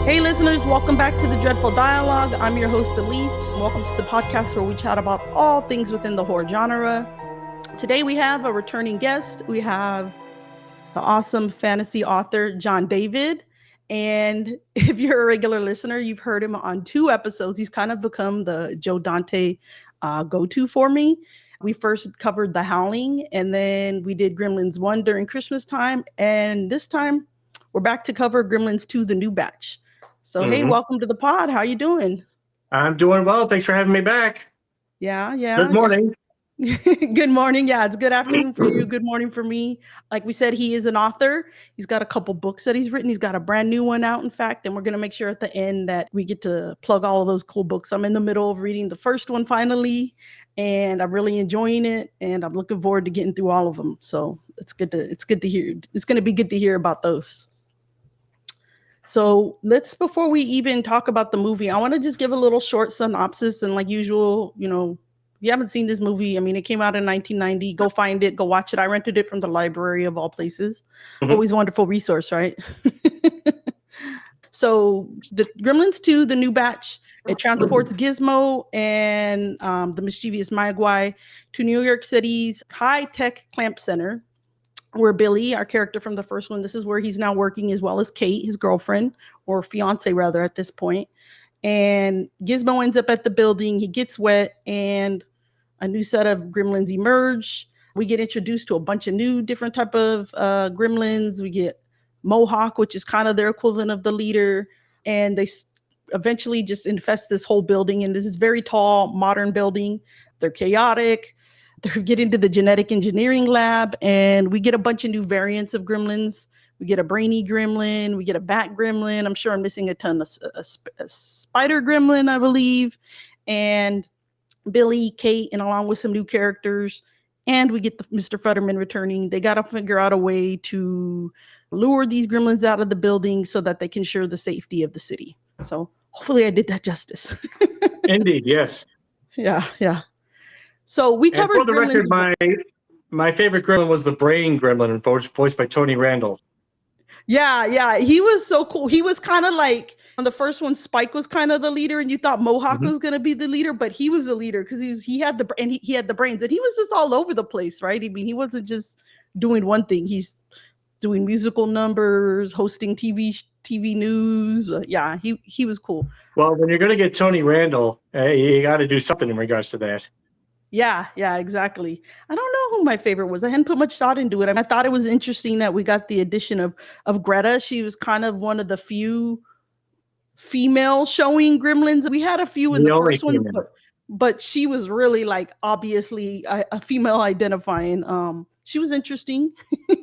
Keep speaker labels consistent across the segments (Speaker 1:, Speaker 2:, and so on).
Speaker 1: Hey listeners, welcome back to the Dreadful Dialogue. I'm your host Alyse. Welcome to the podcast where we chat about all things within the horror genre. Today we have a returning guest. We have the awesome fantasy author Jon David. And if you're a regular listener, you've heard him on 2 episodes. He's kind of become the Joe Dante go-to for me. We first covered The Howling, and then we did Gremlins 1 during Christmas time. And this time we're back to cover Gremlins 2, the new batch. So, hey, welcome to the pod. How you doing?
Speaker 2: I'm doing well. Thanks for having me back.
Speaker 1: Yeah.
Speaker 2: Good morning.
Speaker 1: Good morning. Yeah, it's good afternoon for you. Good morning for me. Like we said, he is an author. He's got a couple books that he's written. He's got a brand new one out, in fact, and we're going to make sure at the end that we get to plug all of those cool books. I'm in the middle of reading the first one finally, and I'm really enjoying it, and I'm looking forward to getting through all of them. So it's good to hear. It's going to be good to hear about those. So before we even talk about the movie, I want to just give a little short synopsis. And like usual, if you haven't seen this movie, it came out in 1990. Go find it, go watch it. I rented it from the library of all places. Always a wonderful resource, right? So the Gremlins 2, the new batch, it transports Gizmo and the mischievous Mogwai to New York City's high-tech clamp center, where Billy, our character from the first one, this is where he's now working, as well as Kate, his girlfriend, or fiance rather at this point. And Gizmo ends up at the building. He gets wet, and a new set of gremlins emerge. We get introduced to a bunch of new different type of gremlins. We get Mohawk, which is kind of their equivalent of the leader. And they eventually just infest this whole building. And this is very tall, modern building. They're chaotic. They get into the genetic engineering lab, and we get a bunch of new variants of gremlins. We get a brainy gremlin. We get a bat gremlin. I'm sure I'm missing a ton of a spider gremlin, I believe. And Billy, Kate, and along with some new characters. And we get Mr. Futterman returning. They got to figure out a way to lure these gremlins out of the building so that they can ensure the safety of the city. So hopefully I did that justice.
Speaker 2: Indeed, yes.
Speaker 1: Yeah. So we covered.
Speaker 2: And for the record, my favorite gremlin was the brain gremlin, voiced by Tony Randall.
Speaker 1: Yeah. He was so cool. He was kind of like, on the first one, Spike was kind of the leader, and you thought Mohawk was going to be the leader, but he was the leader because he had the brains, and he was just all over the place, right? He wasn't just doing one thing. He's doing musical numbers, hosting TV news. He was cool.
Speaker 2: Well, when you're going to get Tony Randall, you got to do something in regards to that.
Speaker 1: Yeah, exactly. I don't know who my favorite was. I hadn't put much thought into it. I thought it was interesting that we got the addition of Greta. She was kind of one of the few female showing gremlins. We had a few in the first one, but she was really like obviously a female identifying. She was interesting.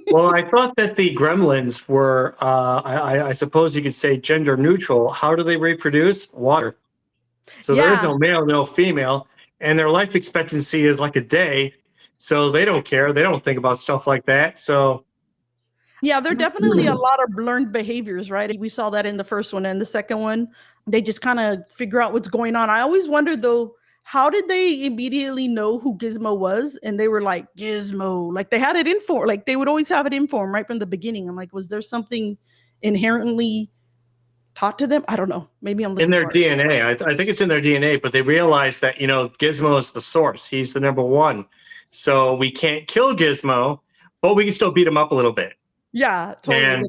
Speaker 2: Well, I thought that the gremlins were, I suppose you could say, gender neutral. How do they reproduce? Water. So there's no male, no female. And their life expectancy is like a day. So they don't care. They don't think about stuff like that. So
Speaker 1: yeah, there are definitely a lot of learned behaviors, right? We saw that in the first one, and the second one, they just kind of figure out what's going on. I always wondered, though, how did they immediately know who Gizmo was? And they were like, Gizmo. Like, they had it in for, like, they would always have it in for them right from the beginning. I'm like, was there something inherently taught to them? I don't know. Maybe I'm
Speaker 2: in their DNA. I think it's in their DNA, but they realize that, Gizmo is the source. He's the number one. So we can't kill Gizmo, but we can still beat him up a little bit.
Speaker 1: Yeah, totally.
Speaker 2: And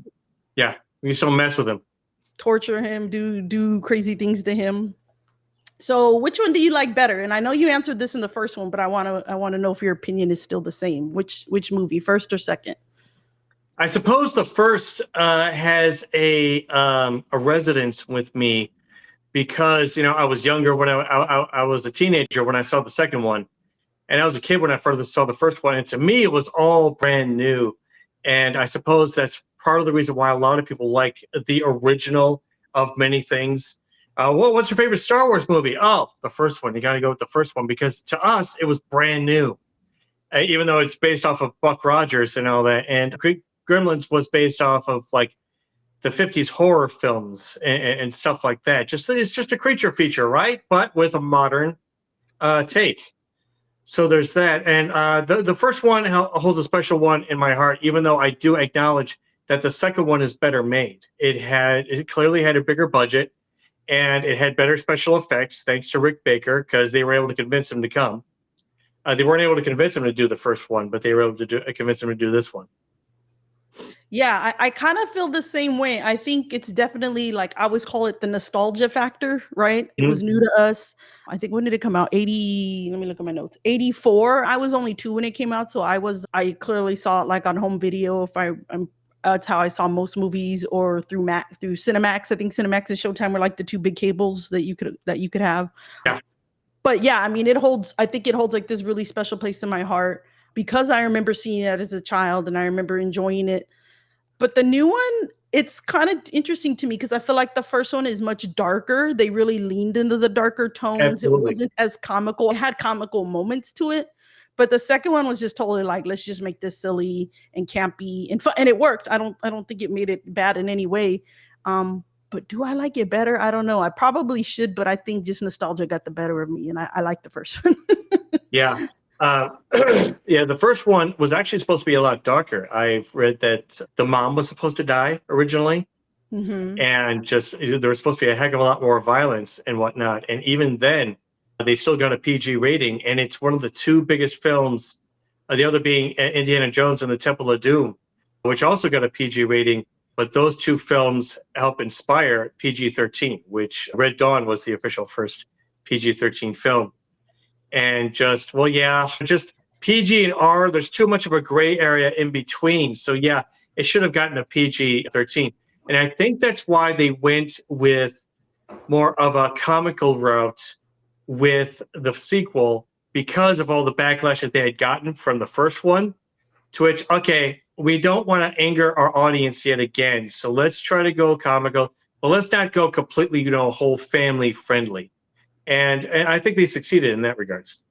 Speaker 2: we can still mess with him.
Speaker 1: Torture him, do crazy things to him. So which one do you like better? And I know you answered this in the first one, but I want to know if your opinion is still the same. Which movie, first or second?
Speaker 2: I suppose the first has a resonance with me because I was younger when I was a teenager when I saw the second one, and I was a kid when I first saw the first one. And to me, it was all brand new, and I suppose that's part of the reason why a lot of people like the original of many things. What's your favorite Star Wars movie? Oh, the first one. You got to go with the first one because to us it was brand new, even though it's based off of Buck Rogers and all that. And Gremlins was based off of like the 50s horror films and stuff like that. It's just a creature feature, right? But with a modern take. So there's that. And the first one holds a special one in my heart, even though I do acknowledge that the second one is better made. It clearly had a bigger budget, and it had better special effects thanks to Rick Baker, because they were able to convince him to come. They weren't able to convince him to do the first one, but they were able to convince him to do this one.
Speaker 1: Yeah, I kind of feel the same way. I think it's definitely like I always call it the nostalgia factor, right? It was new to us. I think when did it come out? 80, let me look at my notes. 84. I was only 2 when it came out, so I clearly saw it like on home video. That's how I saw most movies, or through Cinemax. I think Cinemax and Showtime were like the two big cables that you could have.
Speaker 2: Yeah.
Speaker 1: But yeah, I mean, I think it holds like this really special place in my heart because I remember seeing it as a child and I remember enjoying it. But the new one, it's kind of interesting to me because I feel like the first one is much darker. They really leaned into the darker tones.
Speaker 2: Absolutely.
Speaker 1: It wasn't as comical. It had comical moments to it. But the second one was just totally like, let's just make this silly and campy and fun. And it worked. I don't think it made it bad in any way. But do I like it better? I don't know. I probably should, but I think just nostalgia got the better of me, and I like the first one.
Speaker 2: Yeah. Yeah, the first one was actually supposed to be a lot darker. I've read that the mom was supposed to die originally, and just there was supposed to be a heck of a lot more violence and whatnot. And even then, they still got a PG rating, and it's one of the two biggest films. The other being Indiana Jones and the Temple of Doom, which also got a PG rating. But those two films help inspire PG-13, which Red Dawn was the official first PG-13 film. And just PG and R, there's too much of a gray area in between. So yeah, it should have gotten a PG-13. And I think that's why they went with more of a comical route with the sequel, because of all the backlash that they had gotten from the first one, to which, okay, we don't want to anger our audience yet again. So let's try to go comical, but let's not go completely, whole family friendly. And I think they succeeded in that regards.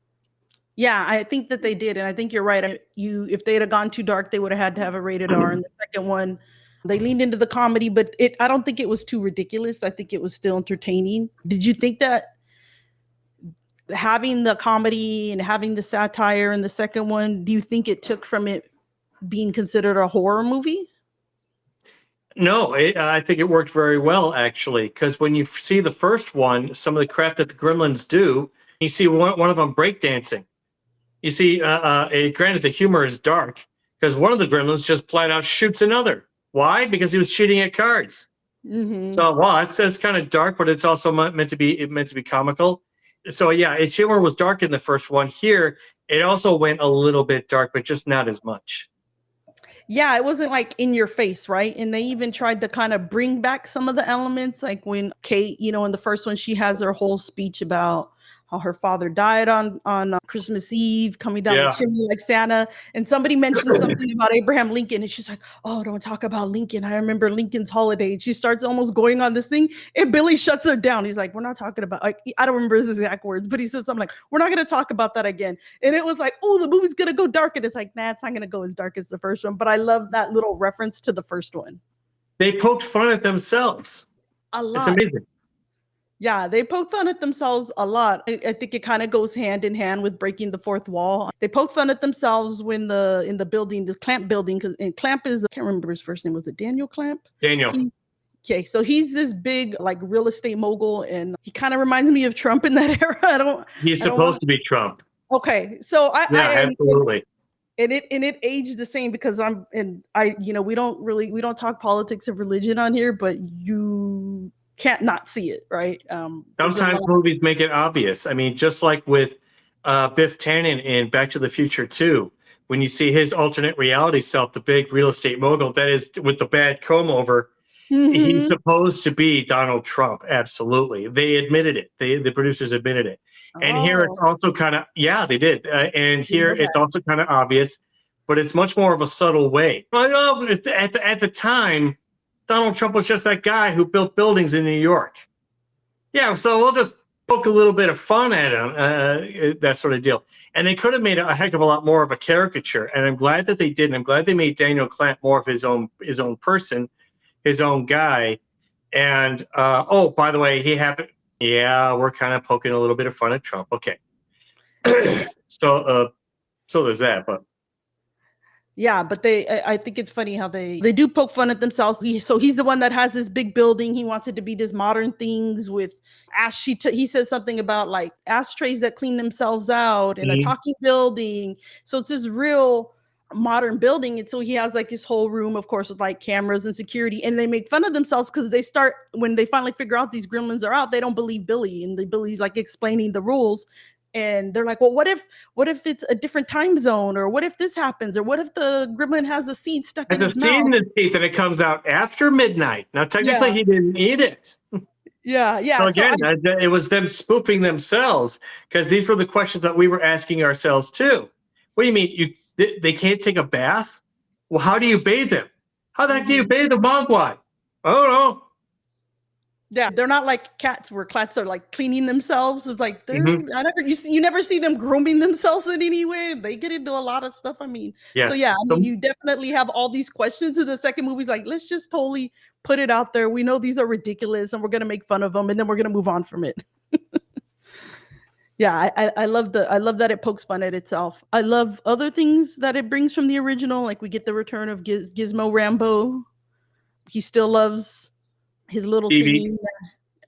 Speaker 1: Yeah, I think that they did, and I think you're right. If they'd have gone too dark, they would have had to have a rated R. And the second one, they leaned into the comedy, but I don't think it was too ridiculous. I think it was still entertaining. Did you think that having the comedy and having the satire in the second one, do you think it took from it being considered a horror movie?
Speaker 2: No, I think it worked very well, actually, because when you see the first one, some of the crap that the Gremlins do, you see one of them breakdancing. You see, granted, the humor is dark because one of the Gremlins just flat out shoots another. Why? Because he was cheating at cards. So, wow, it says kind of dark, but it's also meant to be comical. So, yeah, its humor was dark in the first one. Here, it also went a little bit dark, but just not as much.
Speaker 1: Yeah, it wasn't like in your face, right? And they even tried to kind of bring back some of the elements, like when Kate, in the first one, she has her whole speech about how her father died on Christmas Eve, coming down the chimney like Santa. And somebody mentioned something about Abraham Lincoln, and she's like, "Oh, don't talk about Lincoln. I remember Lincoln's holiday." And she starts almost going on this thing, and Billy shuts her down. He's like, "We're not talking about." Like, I don't remember his exact words, but he says something like, "We're not going to talk about that again." And it was like, "Oh, the movie's going to go dark," and it's like, "Nah, it's not going to go as dark as the first one." But I love that little reference to the first one.
Speaker 2: They poked fun at themselves.
Speaker 1: A lot.
Speaker 2: It's amazing.
Speaker 1: Yeah, they poke fun at themselves a lot. I think it kind of goes hand in hand with breaking the fourth wall. They poke fun at themselves when in the building, the Clamp building, because Clamp is, I can't remember his first name. Was it Daniel Clamp?
Speaker 2: Daniel.
Speaker 1: Okay, so he's this big like real estate mogul, and he kind of reminds me of Trump in that era.
Speaker 2: He's supposed to be Trump.
Speaker 1: Okay, so
Speaker 2: absolutely.
Speaker 1: And it aged the same because we don't talk politics or religion on here, but you can't not see it, right?
Speaker 2: Sometimes movies make it obvious. I mean, just like with Biff Tannen in Back to the Future 2, when you see his alternate reality self, the big real estate mogul that is with the bad comb over, he's supposed to be Donald Trump. Absolutely. They admitted it. The producers admitted it. And here it's also kind of, they did. And here it's also kind of obvious, but it's much more of a subtle way. At the time, Donald Trump was just that guy who built buildings in New York. Yeah, so we'll just poke a little bit of fun at him, that sort of deal. And they could have made a heck of a lot more of a caricature. And I'm glad that they didn't. I'm glad they made Daniel Clamp more of his own person, his own guy. And by the way, he happened. Yeah, we're kind of poking a little bit of fun at Trump. Okay. So there's that, but
Speaker 1: Yeah, but I think it's funny how they do poke fun at themselves. So he's the one that has this big building. He wants it to be this modern things with he says something about like ashtrays that clean themselves out and a
Speaker 2: Mhm.
Speaker 1: talking building. So it's this real modern building. And so he has like this whole room, of course, with like cameras and security. And they make fun of themselves because they start, when they finally figure out these gremlins are out, they don't believe Billy. And the Billy's like explaining the rules. And they're like, well, what if it's a different time zone, or what if this happens, or what if the gremlin has a seed stuck
Speaker 2: Has
Speaker 1: in
Speaker 2: a
Speaker 1: his
Speaker 2: seed in
Speaker 1: mouth?
Speaker 2: his teeth and it comes out after midnight. Now, technically,
Speaker 1: Yeah,
Speaker 2: he didn't eat it.
Speaker 1: yeah.
Speaker 2: So
Speaker 1: So
Speaker 2: again, it was them spoofing themselves because these were the questions that we were asking ourselves too. What do you mean they can't take a bath? Well, how do you bathe them? How the heck do you
Speaker 1: mhm.
Speaker 2: bathe a mogwai? I don't know.
Speaker 1: Yeah, they're not like cats where cats are like cleaning themselves. It's like
Speaker 2: Hmm.
Speaker 1: you never see them grooming themselves in any way. They get into a lot of stuff. I mean, so
Speaker 2: Yeah.
Speaker 1: yeah, I mean,
Speaker 2: So,
Speaker 1: you definitely have all these questions. In the second movie's like, let's just totally put it out there. We know these are ridiculous, and we're gonna make fun of them, and then we're gonna move on from it. Yeah, I love that it pokes fun at itself. I love other things that it brings from the original. Like we get the return of Gizmo Rambo. He still loves his little
Speaker 2: TV.
Speaker 1: singing.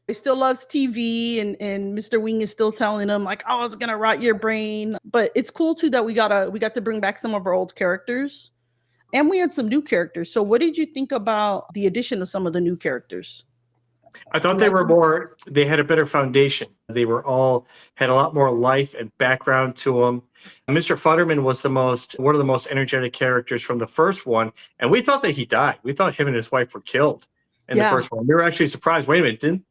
Speaker 1: He still loves TV, and Mr. Wing is still telling him like, "Oh, it's gonna rot your brain." But it's cool too that we got to bring back some of our old characters, and we had some new characters. So, what did you think about the addition of some of the new characters?
Speaker 2: I thought
Speaker 1: You
Speaker 2: they
Speaker 1: like
Speaker 2: were
Speaker 1: them?
Speaker 2: more, they had a better foundation. They were all, had a lot more life and background to them. Mr. Futterman was one of the most energetic characters from the first one. And we thought that he died. We thought him and his wife were killed in the
Speaker 1: Yeah,
Speaker 2: first one. We were actually surprised. Wait a minute, didn't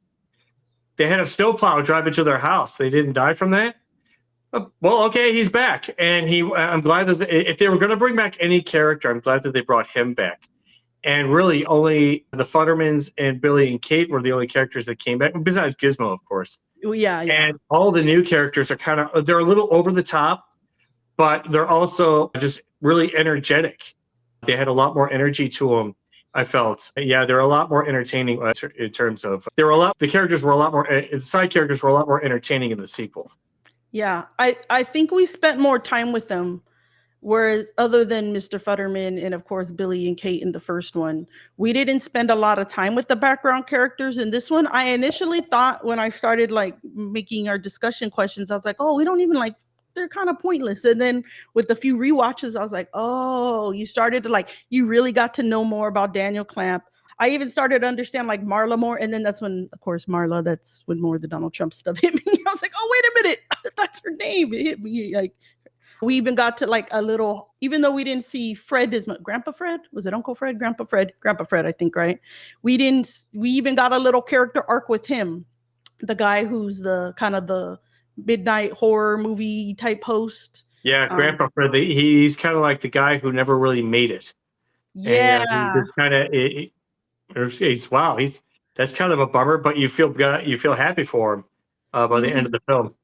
Speaker 2: they had a snowplow drive into their house? They didn't die from that? Well, okay, he's back. And I'm glad that if they were going to bring back any character, I'm glad that they brought him back. And really, only the Futtermans and Billy and Kate were the only characters that came back, besides Gizmo, of course.
Speaker 1: well, yeah.
Speaker 2: And all the new characters are they're a little over the top, but they're also just really energetic. They had a lot more energy to them. I felt, yeah, they're a lot more entertaining in terms of the characters were a lot more, the side characters were a lot more entertaining in the sequel.
Speaker 1: Yeah, I think we spent more time with them. Whereas, other than Mr. Futterman and of course Billy and Kate in the first one, we didn't spend a lot of time with the background characters in this one. I initially thought when I started like making our discussion questions, I was like, oh, we don't even like, they're kind of pointless. And then with a few rewatches, I was like, oh, you started to like, you really got to know more about Daniel Clamp. I even started to understand like Marla more. And then that's when, of course, Marla, that's when more of the Donald Trump stuff hit me. I was like, oh, wait a minute. That's her name. It hit me like, we even got to like a little, even though we didn't see Fred as much. Grandpa Fred? Was it Uncle Fred? Grandpa Fred, I think, right? We even got a little character arc with him. The guy who's the kind of the midnight horror movie type host.
Speaker 2: Yeah,
Speaker 1: Um,
Speaker 2: Grandpa Fred, he's kind of like the guy who never really made it. And yeah, he
Speaker 1: yeah.
Speaker 2: just kind of, he's wow, that's kind of a bummer, but you feel happy for him by the end of
Speaker 1: Mhm.
Speaker 2: the film.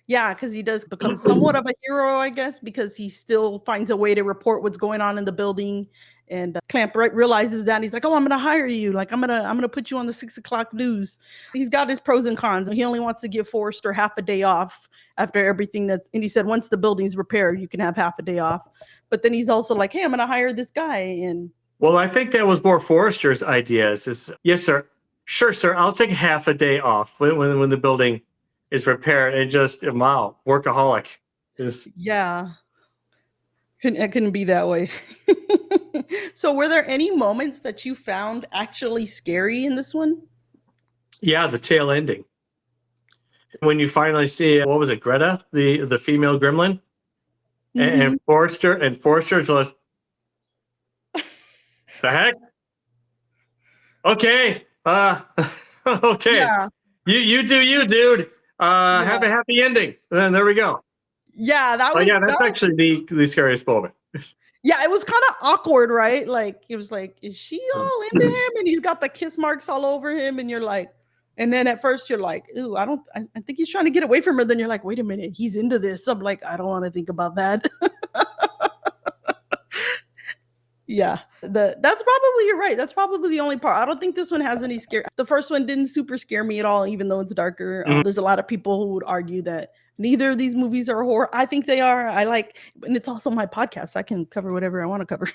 Speaker 1: Yeah, because he does become somewhat of a hero, I guess, because he still finds a way to report what's going on in the building. And Clamp realizes that, and he's like, "Oh, I'm going to hire you. Like, I'm gonna put you on the 6 o'clock news." He's got his pros and cons. He only wants to give Forrester half a day off after everything and he said once the building's repaired, you can have half a day off. But then he's also like, "Hey, I'm going to hire this guy." And
Speaker 2: Well, I think that was more Forrester's ideas. Is yes, sir, sure, sir, I'll take half a day off when the building is repaired. And just wow, workaholic. Is
Speaker 1: yeah, it couldn't be that way. So, were there any moments that you found actually scary in this one?
Speaker 2: yeah, the tail ending when you finally see what was it, Greta, the female gremlin, and
Speaker 1: Hmm.
Speaker 2: Forrester's just the heck. Okay, okay,
Speaker 1: Yeah,
Speaker 2: you do you, dude. Have
Speaker 1: yeah,
Speaker 2: a happy ending. And then there we go.
Speaker 1: yeah. That
Speaker 2: But
Speaker 1: was
Speaker 2: yeah,
Speaker 1: that
Speaker 2: that's
Speaker 1: was
Speaker 2: actually the scariest moment.
Speaker 1: yeah. It was kind of awkward, right? Like it was like, is she all into him? And he's got the kiss marks all over him, and you're like, and then at first you're like, ooh, I think he's trying to get away from her. Then you're like, wait a minute, he's into this. I'm like, I don't want to think about that. Yeah, that's probably, you're right. That's probably the only part. I don't think this one has any scare. The first one didn't super scare me at all, even though it's darker.
Speaker 2: Mhm.
Speaker 1: There's a lot of people who would argue that Neither of these movies are horror. I think they are. I like, and it's also my podcast. I can cover whatever I want to cover.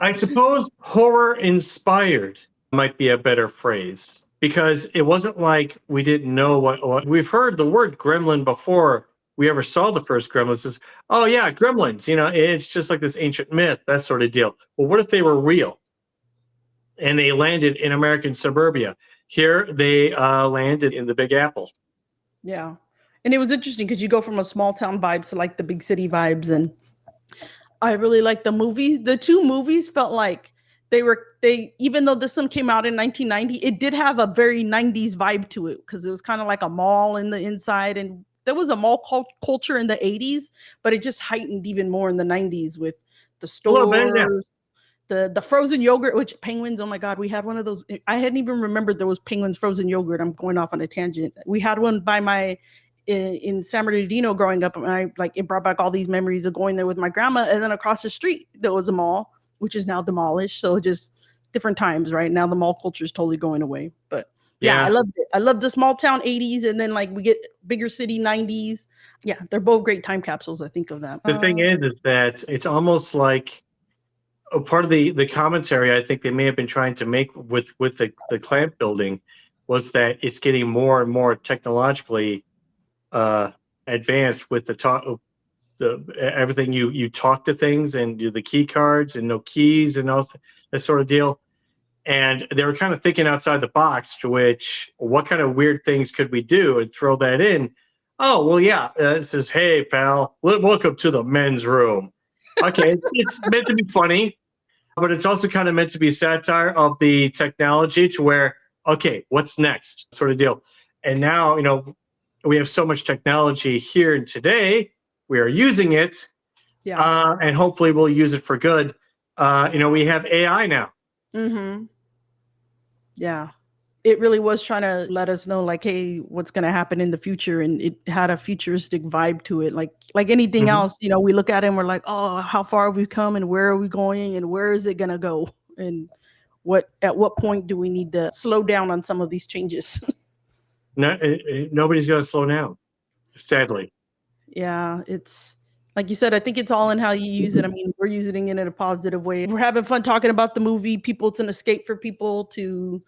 Speaker 2: I suppose horror inspired might be a better phrase because it wasn't like we didn't know what we've heard the word gremlin before we ever saw the first Gremlins. Is, oh yeah, gremlins, it's just like this ancient myth, that sort of deal. Well, what if they were real and they landed in American suburbia? Here they landed in the Big Apple.
Speaker 1: Yeah. And it was interesting because you go from a small town vibes to like the big city vibes. And I really like the movies. The two movies felt like even though this one came out in 1990, it did have a very 90s vibe to it because it was kind of like a mall in the inside. And there was a mall culture in the 80s, but it just heightened even more in the 90s with the stores, the frozen yogurt, which Penguins, oh my God, we had one of those. I hadn't even remembered there was Penguins frozen yogurt. I'm going off on a tangent. We had one in San Bernardino growing up, and it brought back all these memories of going there with my grandma. And then across the street, there was a mall, which is now demolished. So just different times, right? Now the mall culture is totally going away. But yeah, I loved it. I loved the small town 80s, and then like we get bigger city 90s. Yeah, they're both great time capsules. I think of that.
Speaker 2: The thing is that it's almost like a part of the commentary I think they may have been trying to make with the clamp building was that it's getting more and more technologically advanced with everything you talk to things and do the key cards and no keys and all that sort of deal. And they were kind of thinking outside the box, to which what kind of weird things could we do and throw that in? Oh, well, yeah. It says, hey, pal, welcome to the men's room. Okay, it's meant to be funny, but it's also kind of meant to be satire of the technology to where, okay, what's next sort of deal. And now, we have so much technology here and today. We are using it, and hopefully we'll use it for good. We have AI now.
Speaker 1: Mm-hmm. Yeah. It really was trying to let us know, like, hey, what's going to happen in the future. And it had a futuristic vibe to it. Like anything else, we look at it and we're like, oh, how far have we come and where are we going and where is it going to go? And at what point do we need to slow down on some of these changes?
Speaker 2: No, nobody's going to slow down, sadly.
Speaker 1: Yeah, it's like you said, I think it's all in how you use it. I mean, we're using it in a positive way. We're having fun talking about the movie. It's an escape for people to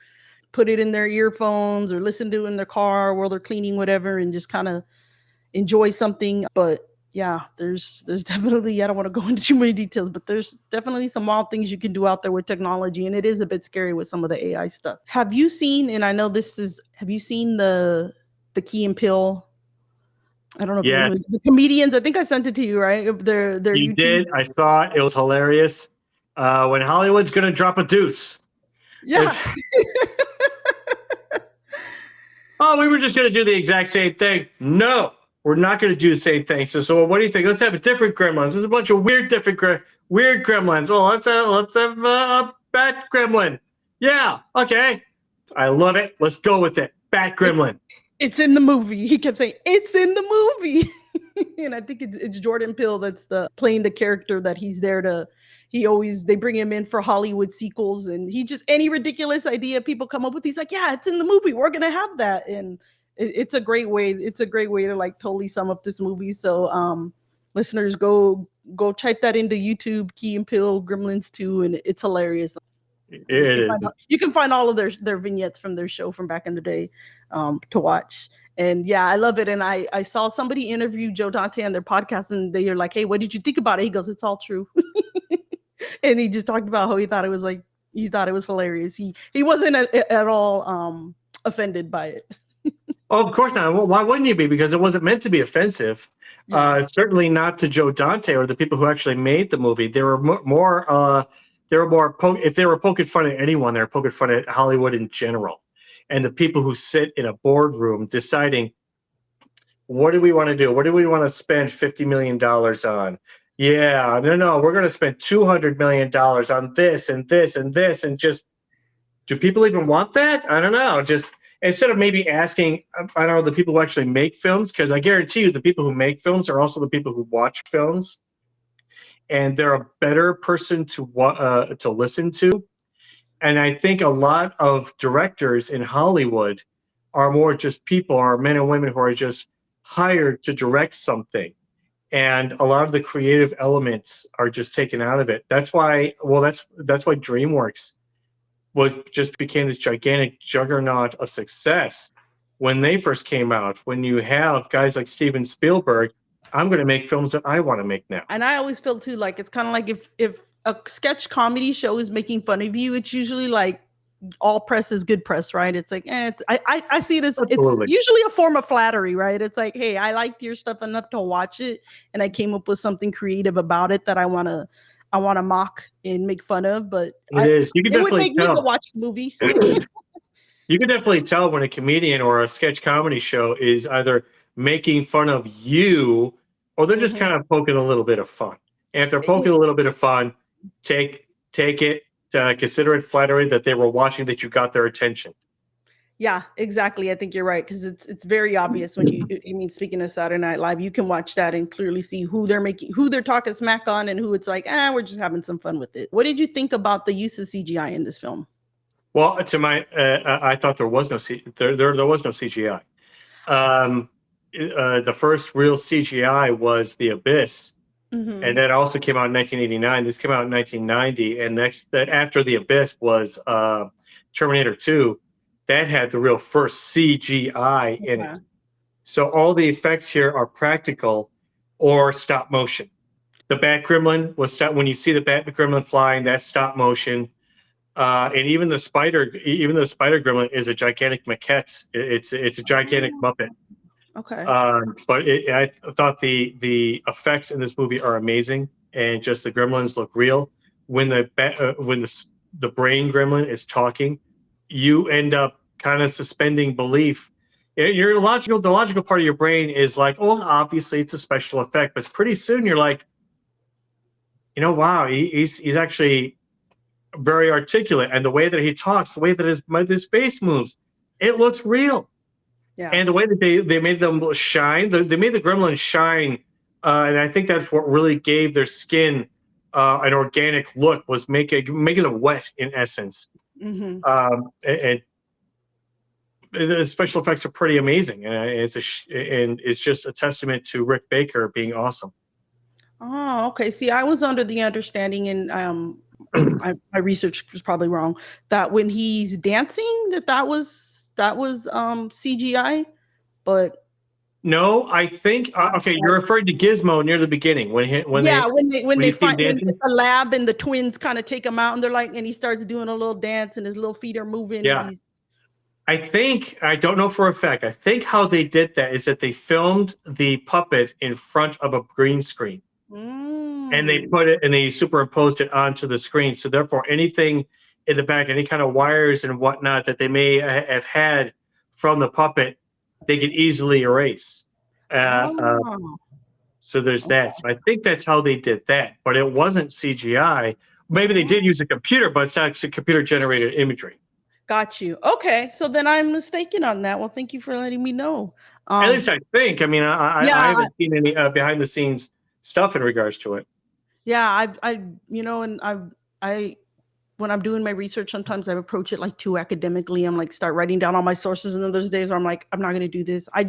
Speaker 1: put it in their earphones or listen to it in their car while they're cleaning, whatever, and just kind of enjoy something. But yeah, there's definitely, I don't want to go into too many details, but there's definitely some wild things you can do out there with technology. And it is a bit scary with some of the AI stuff. Have you seen, and I know have you seen the Key and Peele? I don't know if you know the comedians. I think I sent it to you, right? Their
Speaker 2: you
Speaker 1: YouTube.
Speaker 2: Did. I saw it. It was hilarious. When Hollywood's going to drop a deuce.
Speaker 1: Yeah.
Speaker 2: Oh, we were just going to do the exact same thing. No, we're not going to do the same thing. So what do you think? Let's have a different Gremlins. There's a bunch of weird Gremlins. Oh, let's have a Bat Gremlin. Yeah, okay. I love it. Let's go with it. Bat Gremlin.
Speaker 1: It's in the movie. He kept saying, it's in the movie. And I think it's Jordan Peele that's playing the character that he's there to. They bring him in for Hollywood sequels, and any ridiculous idea people come up with, he's like, yeah, it's in the movie. We're going to have that. And it's a great way. It's a great way to like totally sum up this movie. So listeners, go type that into YouTube, Key and Peele, Gremlins 2, and it's hilarious. You can find all of their vignettes from their show from back in the day to watch. And yeah, I love it. And I saw somebody interview Joe Dante on their podcast, and they are like, hey, what did you think about it? He goes, it's all true. And he just talked about how he thought it was hilarious. He wasn't at all offended by it.
Speaker 2: Oh, of course not. Well, why wouldn't you be? Because it wasn't meant to be offensive. Yeah. Certainly not to Joe Dante or the people who actually made the movie. They were more if they were poking fun at anyone, they were poking fun at Hollywood in general. And the people who sit in a boardroom deciding, what do we want to do? What do we want to spend $50 million on? Yeah, no, we're going to spend $200 million on this and this and this. And just, do people even want that? I don't know. Just instead of maybe asking, I don't know, the people who actually make films, because I guarantee you the people who make films are also the people who watch films. And they're a better person to listen to. And I think a lot of directors in Hollywood are more just people, are men and women who are just hired to direct something, and a lot of the creative elements are just taken out of it. That's why, well, that's why DreamWorks was just became this gigantic juggernaut of success when they first came out. When you have guys like Steven Spielberg, I'm going to make films that I want to make now.
Speaker 1: And I always feel too like it's kind of like if a sketch comedy show is making fun of you, it's usually like all press is good press, right? It's like, I see it as it's
Speaker 2: Absolutely.
Speaker 1: usually a form of flattery, right? It's like, hey, I liked your stuff enough to watch it, and I came up with something creative about it that I wanna mock and make fun of. But
Speaker 2: It is. You can
Speaker 1: it would
Speaker 2: definitely
Speaker 1: make me go
Speaker 2: tell.
Speaker 1: watch a movie.
Speaker 2: You can definitely tell when a comedian or a sketch comedy show is either making fun of you or they're just
Speaker 1: Mhm.
Speaker 2: kind of poking a little bit of fun. And if they're poking a little bit of fun, take it, consider it flattery that they were watching, that you got their attention.
Speaker 1: Yeah, exactly. I think you're right because it's very obvious when I mean, speaking of Saturday Night Live, you can watch that and clearly see who they're talking smack on, and who it's like, we're just having some fun with it. What did you think about the use of CGI in this film?
Speaker 2: Well, I thought there was no there was no CGI. Um, the first real CGI was The Abyss, and
Speaker 1: Hmm.
Speaker 2: that also came out in 1989. This came out in 1990, and after The Abyss was Terminator 2. That had the real first CGI in
Speaker 1: Okay.
Speaker 2: it. So all the effects here are practical or stop motion. The Bat Gremlin was when you see the Bat Gremlin flying, that's stop motion. And even the Spider Gremlin is a gigantic maquette. It's a gigantic
Speaker 1: Oh,
Speaker 2: Muppet.
Speaker 1: okay.
Speaker 2: But I thought the effects in this movie are amazing, and just the gremlins look real. When the brain gremlin is talking, you end up kind of suspending belief. The logical part of your brain is like, oh, obviously it's a special effect, but pretty soon you're like, wow, he's actually very articulate, and the way that he talks, the way that his face moves, it looks real.
Speaker 1: Yeah.
Speaker 2: And the way that they made them shine, they made the gremlins shine, and I think that's what really gave their skin an organic look, was making them wet in essence.
Speaker 1: Hmm.
Speaker 2: And the special effects are pretty amazing, and and it's just a testament to Rick Baker being awesome.
Speaker 1: Oh, okay. See, I was under the understanding, and my research was probably wrong, that when he's dancing, that was CGI, but
Speaker 2: No, I think okay. You're referring to Gizmo near the beginning
Speaker 1: yeah, when
Speaker 2: when
Speaker 1: they
Speaker 2: you see him
Speaker 1: find when
Speaker 2: dancing.
Speaker 1: the lab and the twins kind of take him out, and they're like, and he starts doing a little dance, and his little feet are moving, and
Speaker 2: Yeah,
Speaker 1: he's
Speaker 2: I don't know for a fact. I think how they did that is that they filmed the puppet in front of a green screen, and they
Speaker 1: mm,
Speaker 2: put it and they superimposed it onto the screen. So therefore, anything in the back, any kind of wires and whatnot that they may have had from the puppet, they could easily erase. Uh, uh,
Speaker 1: oh,
Speaker 2: so there's that. So I think that's how they did that, but it wasn't CGI. Maybe they did
Speaker 1: oh.
Speaker 2: use a computer, but it's not computer generated imagery.
Speaker 1: Got you. Okay, so then I'm mistaken on that. Well, thank you for letting me know.
Speaker 2: At
Speaker 1: Um,
Speaker 2: least I think. I mean, I
Speaker 1: yeah,
Speaker 2: haven't seen any behind the scenes stuff in regards to it.
Speaker 1: yeah, and I when I'm doing my research, sometimes I approach it like too academically. I'm like, start writing down all my sources, and then there's days where I'm like, I'm not going to do this. I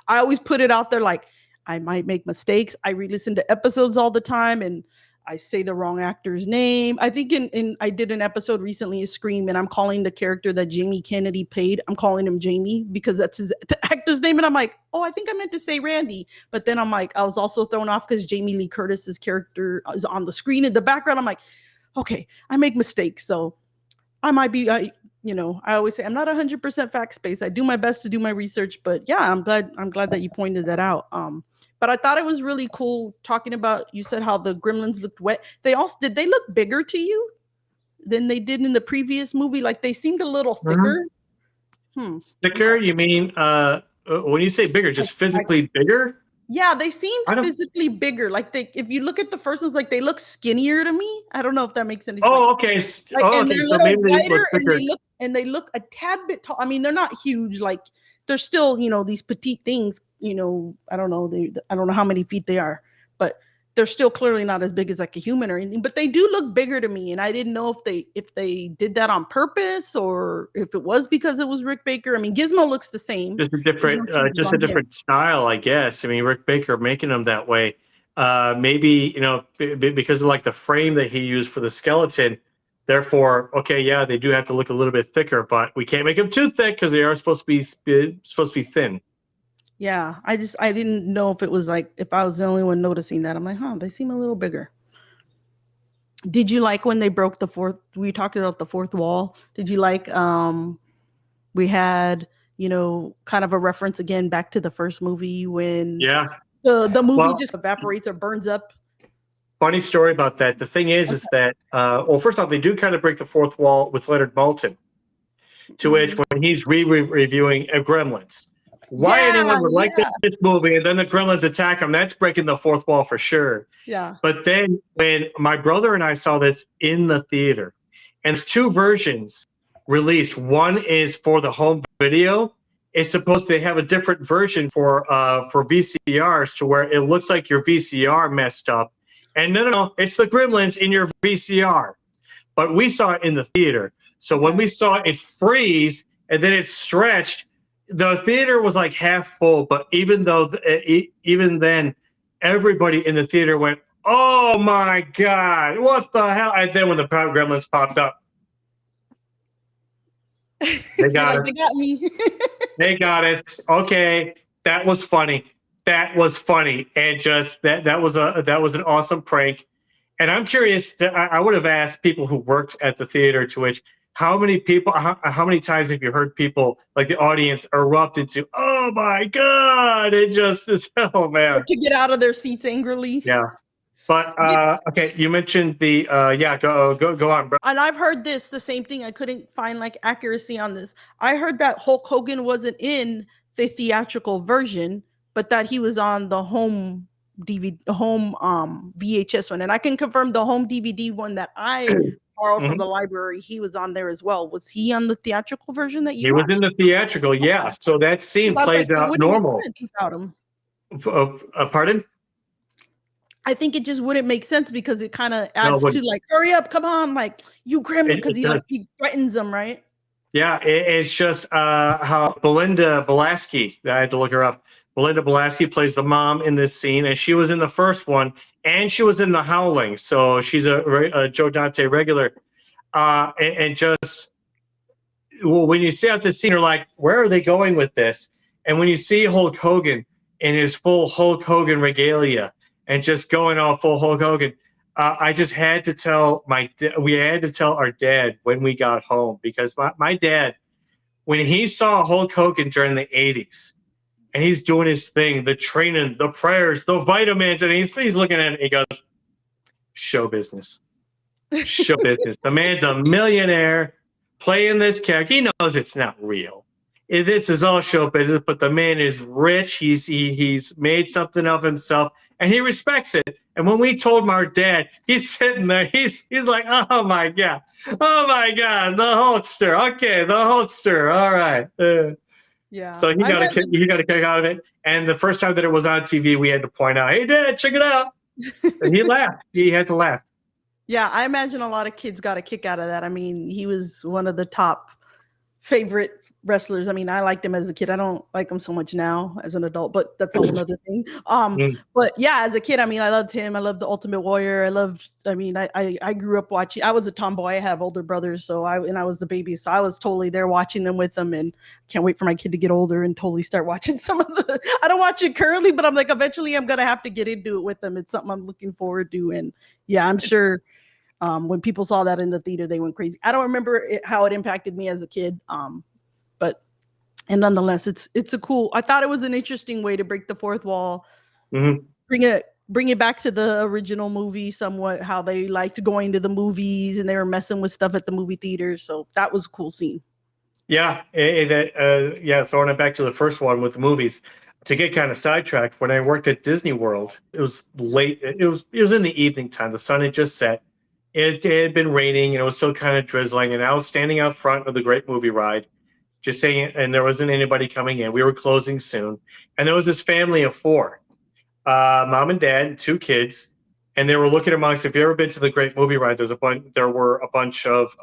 Speaker 1: always put it out there like I might make mistakes. I re-listen to episodes all the time, and I say the wrong actor's name. I think in I did an episode recently, Scream, and I'm calling the character that Jamie Kennedy played. I'm calling him Jamie because that's the actor's name, and I'm like, oh, I think I meant to say Randy, but then I'm like, I was also thrown off because Jamie Lee Curtis's character is on the screen in the background. I'm like, okay, I make mistakes. So I might be, I always say I'm not 100% fact based. I do my best to do my research, but yeah, I'm glad that you pointed that out. But I thought it was really cool talking about, you said how the gremlins looked wet. Did they look bigger to you than they did in the previous movie? Like they seemed a little
Speaker 2: Mhm.
Speaker 1: thicker. Hmm.
Speaker 2: Thicker?
Speaker 1: Okay.
Speaker 2: You mean when you say bigger, just
Speaker 1: Like
Speaker 2: physically bigger?
Speaker 1: yeah, they seemed
Speaker 2: I don't.
Speaker 1: physically bigger. Like if you look at the first ones, like they look skinnier to me. I don't know if that makes any sense.
Speaker 2: Oh, okay.
Speaker 1: Like,
Speaker 2: Oh,
Speaker 1: and
Speaker 2: okay.
Speaker 1: they're a
Speaker 2: So
Speaker 1: little
Speaker 2: maybe they look
Speaker 1: wider, and
Speaker 2: bigger.
Speaker 1: they look a tad bit tall. I mean, they're not huge. Like they're still, these petite things. I don't know. I don't know how many feet they are, but they're still clearly not as big as like a human or anything, but they do look bigger to me. And I didn't know if they did that on purpose or if it was because it was Rick Baker. I mean, Gizmo looks the same.
Speaker 2: Just a different style, I guess. I mean, Rick Baker making them that way. Maybe, because of like the frame that he used for the skeleton. Therefore, okay, yeah, they do have to look a little bit thicker, but we can't make them too thick because they are supposed to be thin.
Speaker 1: Yeah, I didn't know if it was like if I was the only one noticing that. I'm like, huh, they seem a little bigger. Did you like when they broke the fourth? We talked about the fourth wall. Did you like we had, kind of a reference again back to the first movie when the movie just evaporates or burns up?
Speaker 2: Funny story about that. The thing is that, first off, they do kind of break the fourth wall with Leonard Maltin, to which when he's reviewing Gremlins. Why anyone would like this movie and then the Gremlins attack him, that's breaking the fourth wall for sure.
Speaker 1: Yeah.
Speaker 2: But then when my brother and I saw this in the theater, and there's two versions released. One is for the home video. It's supposed to have a different version for VCRs to where it looks like your VCR messed up. And no, it's the Gremlins in your VCR. But we saw it in the theater. So when we saw it freeze and then it stretched, the theater was like half full. But even then, everybody in the theater went, "Oh my God, what the hell?" And then when the Gremlins popped up, they got us.
Speaker 1: They got me.
Speaker 2: They got us. Okay, that was funny. That was funny, and just that was an awesome prank. And I'm curious. I would have asked people who worked at the theater, to which how many times have you heard people like the audience erupt into "Oh my God!" It just is, oh man,
Speaker 1: to get out of their seats angrily.
Speaker 2: Yeah. But okay, you mentioned the go on, bro.
Speaker 1: And I've heard the same thing. I couldn't find like accuracy on this. I heard that Hulk Hogan wasn't in the theatrical version, but that he was on the home DVD, VHS one. And I can confirm the home DVD one that I borrowed from the library, he was on there as well. Was he on the theatrical version that you watched?
Speaker 2: Was in the theatrical, yeah. So that scene plays out normal.
Speaker 1: Without him.
Speaker 2: Pardon?
Speaker 1: I think it just wouldn't make sense because it kind of adds to like, hurry up, come on, like you Gremlin, because he threatens them, right?
Speaker 2: Yeah, it's just how Belinda Belaski, I had to look her up. Belinda Belaski plays the mom in this scene, and she was in the first one, and she was in The Howling, so she's a Joe Dante regular. And just, when you see out this scene, you're like, where are they going with this? And when you see Hulk Hogan in his full Hulk Hogan regalia, and just going all full Hulk Hogan, I just had to tell we had to tell our dad when we got home, because my dad, when he saw Hulk Hogan during the 80s, and he's doing his thing, the training, the prayers, the vitamins, and he's looking at it, he goes, show business. Show business. The man's a millionaire playing this character. He knows it's not real. This is all show business, but the man is rich. He's made something of himself, and he respects it. And when we told our dad, he's sitting there. He's like, oh my God, the Hulkster. Okay, the Hulkster. All right.
Speaker 1: Yeah.
Speaker 2: So he got a kick out of it. And the first time that it was on TV, we had to point out, "Hey, Dad, check it out." And he laughed. He had to laugh.
Speaker 1: Yeah, I imagine a lot of kids got a kick out of that. I mean, he was one of the top favorite wrestlers. I mean, I liked him as a kid. I don't like him so much now as an adult, but that's a whole other thing. But yeah, as a kid, I mean, I loved him. I loved the Ultimate Warrior. I grew up watching. I was a tomboy. I have older brothers, so I was the baby, so I was totally there watching them with them, and can't wait for my kid to get older and totally start watching some of the. I don't watch it currently, but I'm like, eventually I'm gonna have to get into it with them. It's something I'm looking forward to, and yeah, I'm sure. When people saw that in the theater, they went crazy. I don't remember how it impacted me as a kid, but nonetheless, it's a cool. I thought it was an interesting way to break the fourth wall, bring it back to the original movie somewhat. How they liked going to the movies and they were messing with stuff at the movie theater. So that was a cool scene.
Speaker 2: Yeah, throwing it back to the first one with the movies. To get kind of sidetracked, when I worked at Disney World, it was late. It was in the evening time. The sun had just set. It had been raining, and it was still kind of drizzling, and I was standing out front of the Great Movie Ride, just saying, and there wasn't anybody coming in. We were closing soon, and there was this family of four, mom and dad and two kids, and they were looking amongst. If you ever been to the Great Movie Ride, there were a bunch of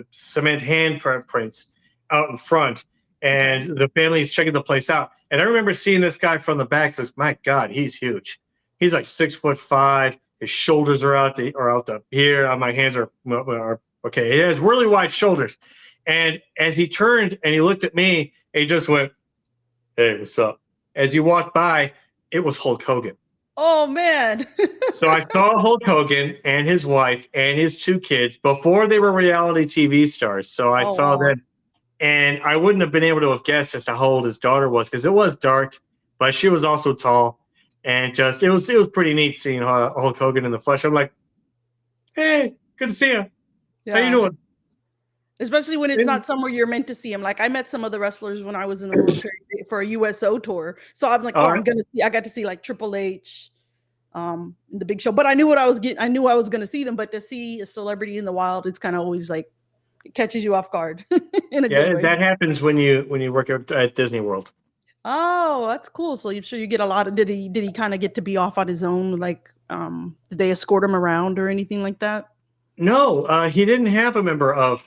Speaker 2: cement handprints out in front,
Speaker 1: Okay.
Speaker 2: and the family is checking the place out. And I remember seeing this guy from the back. Says, "My God, he's huge. He's like 6'5". His shoulders are out the here. My hands are okay. He has really wide shoulders." And as he turned and he looked at me, he just went, "Hey, what's up?" As he walked by, it was Hulk Hogan.
Speaker 1: Oh man.
Speaker 2: So I saw Hulk Hogan and his wife and his two kids before they were reality TV stars. So I
Speaker 1: Oh
Speaker 2: saw
Speaker 1: wow.
Speaker 2: them, and I wouldn't have been able to have guessed as to how old his daughter was because it was dark, but she was also tall, and just it was pretty neat seeing Hulk Hogan in the flesh. I'm like, "Hey, good to see you. How you
Speaker 1: Yeah.
Speaker 2: doing?"
Speaker 1: Especially when it's not somewhere you're meant to see him. Like I met some of the wrestlers when I was in the military for a USO tour. So I'm like, oh,
Speaker 2: All right.
Speaker 1: I got to see like Triple H, in the Big Show. But I knew what I was getting. I knew I was gonna see them, but to see a celebrity in the wild, it's kind of always like it catches you off guard in a good
Speaker 2: Yeah,
Speaker 1: way.
Speaker 2: that happens when you work at Disney World.
Speaker 1: Oh, that's cool. So you're sure you get a lot of did he kind of get to be off on his own? Like, did they escort him around or anything like that?
Speaker 2: No, he didn't have a member of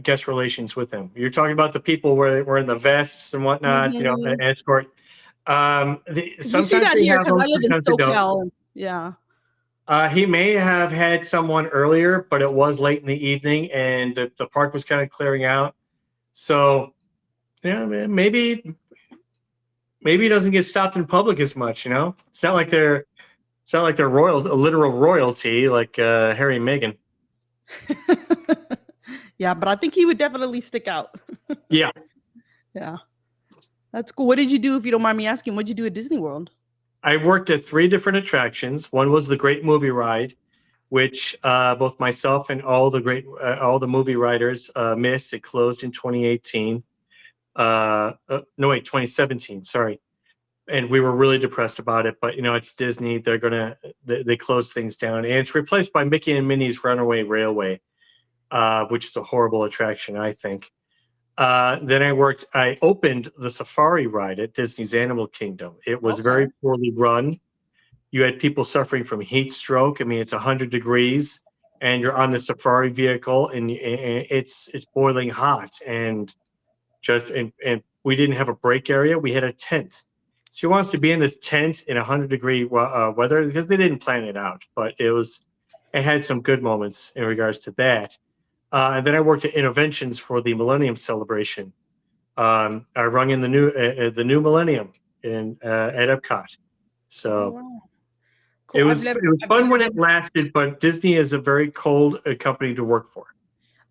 Speaker 2: guest relations with him. You're talking about the people where they were in the vests and whatnot,
Speaker 1: Mm-hmm.
Speaker 2: an escort.
Speaker 1: You see
Speaker 2: Sometimes
Speaker 1: that
Speaker 2: they
Speaker 1: here
Speaker 2: have
Speaker 1: because
Speaker 2: them,
Speaker 1: I live in
Speaker 2: sometimes they don't.
Speaker 1: SoCal. Yeah.
Speaker 2: He may have had someone earlier, but it was late in the evening and the park was kind of clearing out. So, yeah, maybe he doesn't get stopped in public as much. It's not like they're literal royalty like Harry and Meghan.
Speaker 1: Yeah, but I think he would definitely stick out.
Speaker 2: Yeah.
Speaker 1: Yeah, that's cool. What did you do, if you don't mind me asking? What did you do at Disney World?
Speaker 2: I worked at three different attractions. One was the Great Movie Ride, which both myself and all the movie writers missed. It closed in 2018. No, wait, 2017. Sorry, and we were really depressed about it. But it's Disney; they close things down, and it's replaced by Mickey and Minnie's Runaway Railway, which is a horrible attraction, I think. Then I opened the Safari ride at Disney's Animal Kingdom. It was
Speaker 1: Okay.
Speaker 2: very poorly run. You had people suffering from heat stroke. I mean, it's 100 degrees, and you're on the safari vehicle, and it's boiling hot, and and we didn't have a break area. We had a tent. So he wants to be in this tent in 100-degree weather because they didn't plan it out, but it had some good moments in regards to that. And then I worked at Interventions for the Millennium Celebration. I rung in the new Millennium at Epcot.
Speaker 1: Oh
Speaker 2: So
Speaker 1: wow. Cool.
Speaker 2: it was it was
Speaker 1: I've
Speaker 2: fun
Speaker 1: never
Speaker 2: when it
Speaker 1: been.
Speaker 2: lasted, but Disney is a very cold company to work for.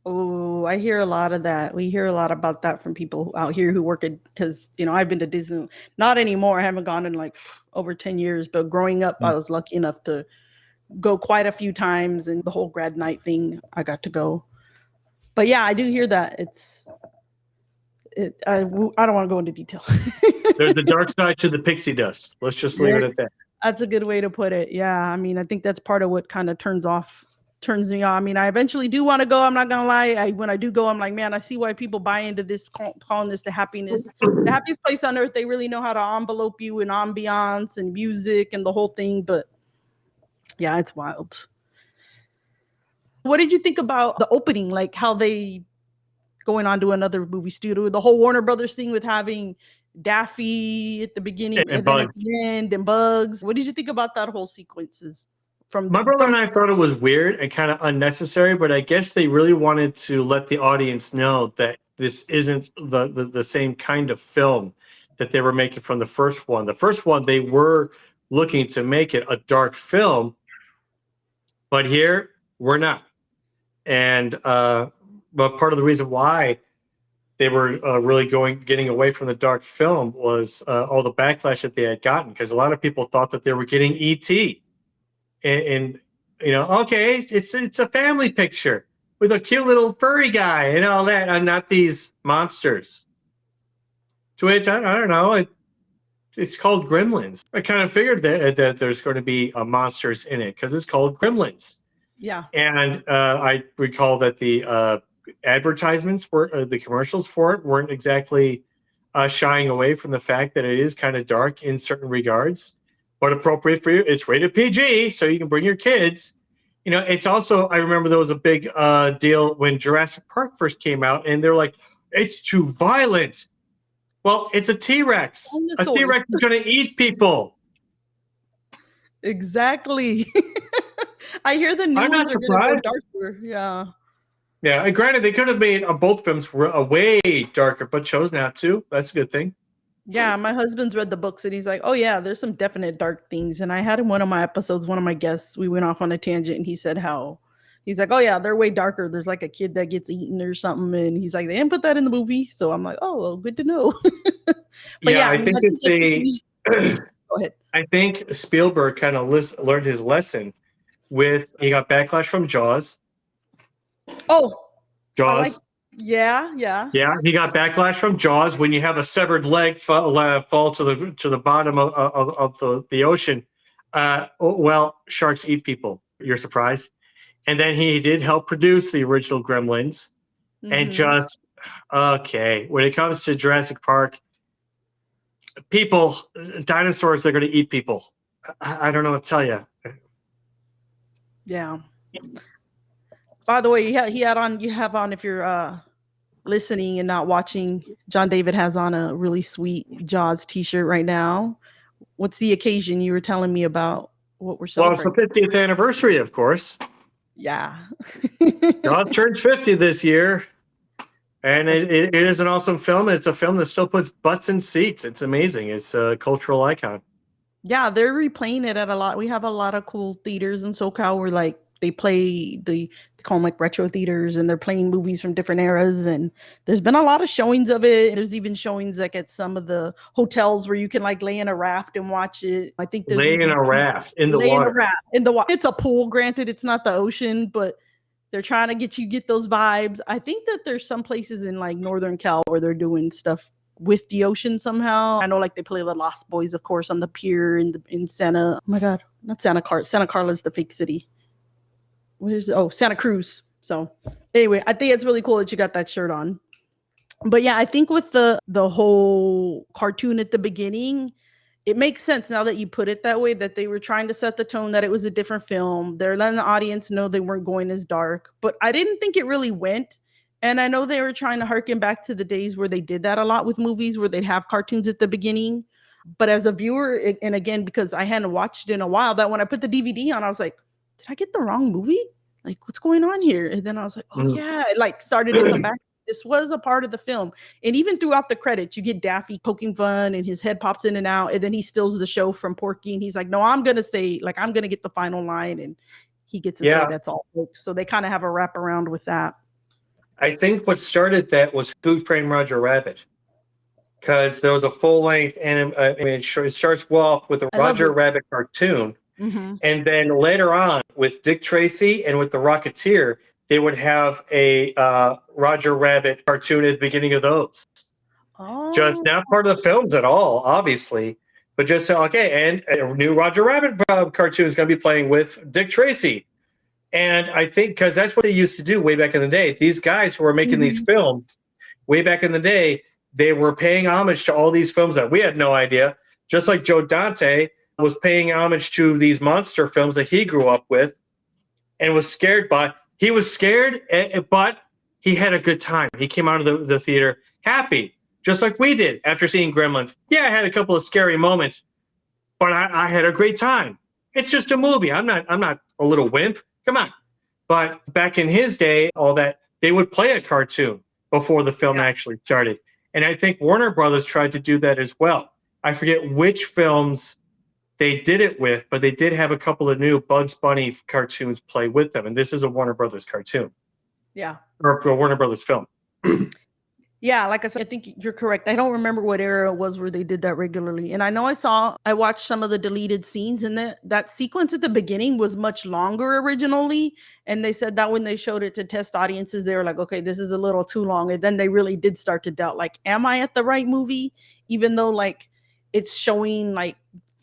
Speaker 1: Oh, I hear a lot of that. We hear a lot about that from people out here who work at, because I've been to Disney, not anymore. I haven't gone in like over 10 years, but growing up, I
Speaker 2: Mm.
Speaker 1: was lucky enough to go quite a few times, and the whole grad night thing, I got to go. But yeah, I do hear that. I don't want to go into detail.
Speaker 2: There's a dark side to the pixie dust. Let's just leave
Speaker 1: There,
Speaker 2: it at that.
Speaker 1: that's a good way to put it. Yeah, I mean, I think that's part of what kind of turns me on. I mean, I eventually do want to go. I'm not gonna lie. When I do go, I'm like, man, I see why people buy into this, calling this the happiest place on earth. They really know how to envelope you in ambiance and music and the whole thing. But yeah, it's wild. What did you think about the opening? Like how they going on to another movie studio, the whole Warner Brothers thing with having Daffy at the beginning
Speaker 2: And
Speaker 1: and then at
Speaker 2: bugs.
Speaker 1: the end and Bugs. What did you think about that whole sequences
Speaker 2: My brother and I thought it was weird and kind of unnecessary, but I guess they really wanted to let the audience know that this isn't the same kind of film that they were making from the first one. The first one, they were looking to make it a dark film, but here we're not. And but part of the reason why they were really getting away from the dark film was all the backlash that they had gotten, because a lot of people thought that they were getting ET, and okay, it's a family picture with a cute little furry guy and all that, and not these monsters. To which I don't know, it's called Gremlins. I kind of figured that there's going to be monsters in it because it's called Gremlins.
Speaker 1: Yeah.
Speaker 2: And I recall that the advertisements the commercials for it weren't exactly shying away from the fact that it is kind of dark in certain regards. but appropriate for you. It's rated PG, so you can bring your kids. It's also, I remember there was a big deal when Jurassic Park first came out, and they're like, it's too violent. Well, it's a T-Rex. A
Speaker 1: Dinosaurs.
Speaker 2: T-Rex is going to eat people.
Speaker 1: Exactly. I hear the new
Speaker 2: I'm not
Speaker 1: ones are going to go
Speaker 2: surprised.
Speaker 1: darker. Yeah.
Speaker 2: Yeah, and granted, they could have made both films way darker, but chose not to. That's a good thing.
Speaker 1: Yeah, my husband's read the books and he's like, "Oh yeah, there's some definite dark things." And I had in one of my episodes, one of my guests, we went off on a tangent and he said how he's like, "Oh yeah, they're way darker. There's like a kid that gets eaten or something." And he's like, "They didn't put that in the movie." So I'm like, "Oh, well, good to know." But
Speaker 2: Yeah,
Speaker 1: yeah, I
Speaker 2: I
Speaker 1: mean,
Speaker 2: think
Speaker 1: I think
Speaker 2: it's a.
Speaker 1: go ahead.
Speaker 2: I think Spielberg kind of learned his lesson with he got backlash from Jaws.
Speaker 1: Oh, I like
Speaker 2: Jaws.
Speaker 1: yeah.
Speaker 2: Yeah, he got backlash from Jaws when you have a severed leg fall to the bottom of the ocean. Well, sharks eat people. You're surprised. And then he did help produce the original Gremlins. And
Speaker 1: Mhm.
Speaker 2: just okay, when it comes to Jurassic Park, people, dinosaurs, they're going to eat people. I don't know what to tell you.
Speaker 1: Yeah. By the way, you have on if you're listening and not watching, Jon David has on a really sweet Jaws t-shirt right now. What's the occasion you were telling me about what we're
Speaker 2: Well, it's the
Speaker 1: celebrating?
Speaker 2: 50th anniversary, of course.
Speaker 1: Yeah.
Speaker 2: Jaws turns 50 this year. And it is an awesome film. It's a film that still puts butts in seats. It's amazing. It's a cultural icon.
Speaker 1: Yeah, they're replaying it at a lot. We have a lot of cool theaters in SoCal where like they play they call them like retro theaters and they're playing movies from different eras and there's been a lot of showings of it. There's even showings like at some of the hotels where you can like lay in a raft and watch it. I think there's
Speaker 2: Lay in
Speaker 1: even
Speaker 2: a raft in the
Speaker 1: lay in a
Speaker 2: water.
Speaker 1: raft in the water. It's a pool, granted, it's not the ocean, but they're trying to get those vibes. I think that there's some places in like Northern Cal where they're doing stuff with the ocean somehow. I know like they play the Lost Boys, of course, on the pier in Santa. Oh my God, not Santa Car. Santa Carla's the fake city. Santa Cruz. So anyway, I think it's really cool that you got that shirt on. But yeah, I think with the whole cartoon at the beginning, it makes sense now that you put it that way that they were trying to set the tone that it was a different film. They're letting the audience know they weren't going as dark, but I didn't think it really went. And I know they were trying to harken back to the days where they did that a lot with movies where they'd have cartoons at the beginning. But as a viewer, and again, because I hadn't watched it in a while, that when I put the DVD on, I was like, did I get the wrong movie? Like, what's going on here? And then I was like, oh
Speaker 2: Mm.
Speaker 1: yeah, it like started to come back. This was a part of the film. And even throughout the credits, you get Daffy poking fun and his head pops in and out. And then he steals the show from Porky. And he's like, no, I'm going to get the final line. And he gets to say,
Speaker 2: Yeah,
Speaker 1: that's all, folks. So they kind of have a wraparound with that.
Speaker 2: I think what started that was Who Framed Roger Rabbit, because there was a full length, and it starts off with a
Speaker 1: I love
Speaker 2: Roger
Speaker 1: it.
Speaker 2: Rabbit cartoon,
Speaker 1: Mm-hmm.
Speaker 2: and then later on with Dick Tracy and with the Rocketeer, they would have a Roger Rabbit cartoon at the beginning of those. Just
Speaker 1: Oh,
Speaker 2: not part of the films at all, obviously, but just okay. And a new Roger Rabbit cartoon is going to be playing with Dick Tracy, and I think because that's what they used to do way back in the day. These guys who were making these
Speaker 1: mm-hmm.
Speaker 2: films way back in the day, they were paying homage to all these films that we had no idea. Just like Joe Dante was paying homage to these monster films that he grew up with and was scared by. He was scared, but he had a good time. He came out of the theater happy, just like we did after seeing Gremlins. Yeah, I had a couple of scary moments, but I had a great time. It's just a movie. I'm not a little wimp. Come on. But back in his day, all that they would play a cartoon before the film
Speaker 1: Yeah.
Speaker 2: actually started. And I think Warner Brothers tried to do that as well. I forget which films they did it with, but they did have a couple of new Bugs Bunny cartoons play with them. And this is a Warner Brothers cartoon
Speaker 1: Yeah.
Speaker 2: or a Warner Brothers film.
Speaker 1: Yeah, like I said, I think you're correct. I don't remember what era it was where they did that regularly. And I know I watched some of the deleted scenes and that sequence at the beginning was much longer originally. And they said that when they showed it to test audiences, they were like, okay, this is a little too long. And then they really did start to doubt, like, am I at the right movie? Even though like it's showing like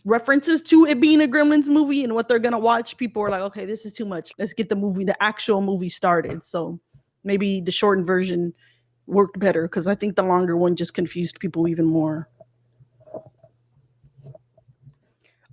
Speaker 1: references to it being a Gremlins movie and what they're gonna watch, people are like, okay, this is too much. Let's get the actual movie started. So maybe the shortened version worked better because I think the longer one just confused people even more.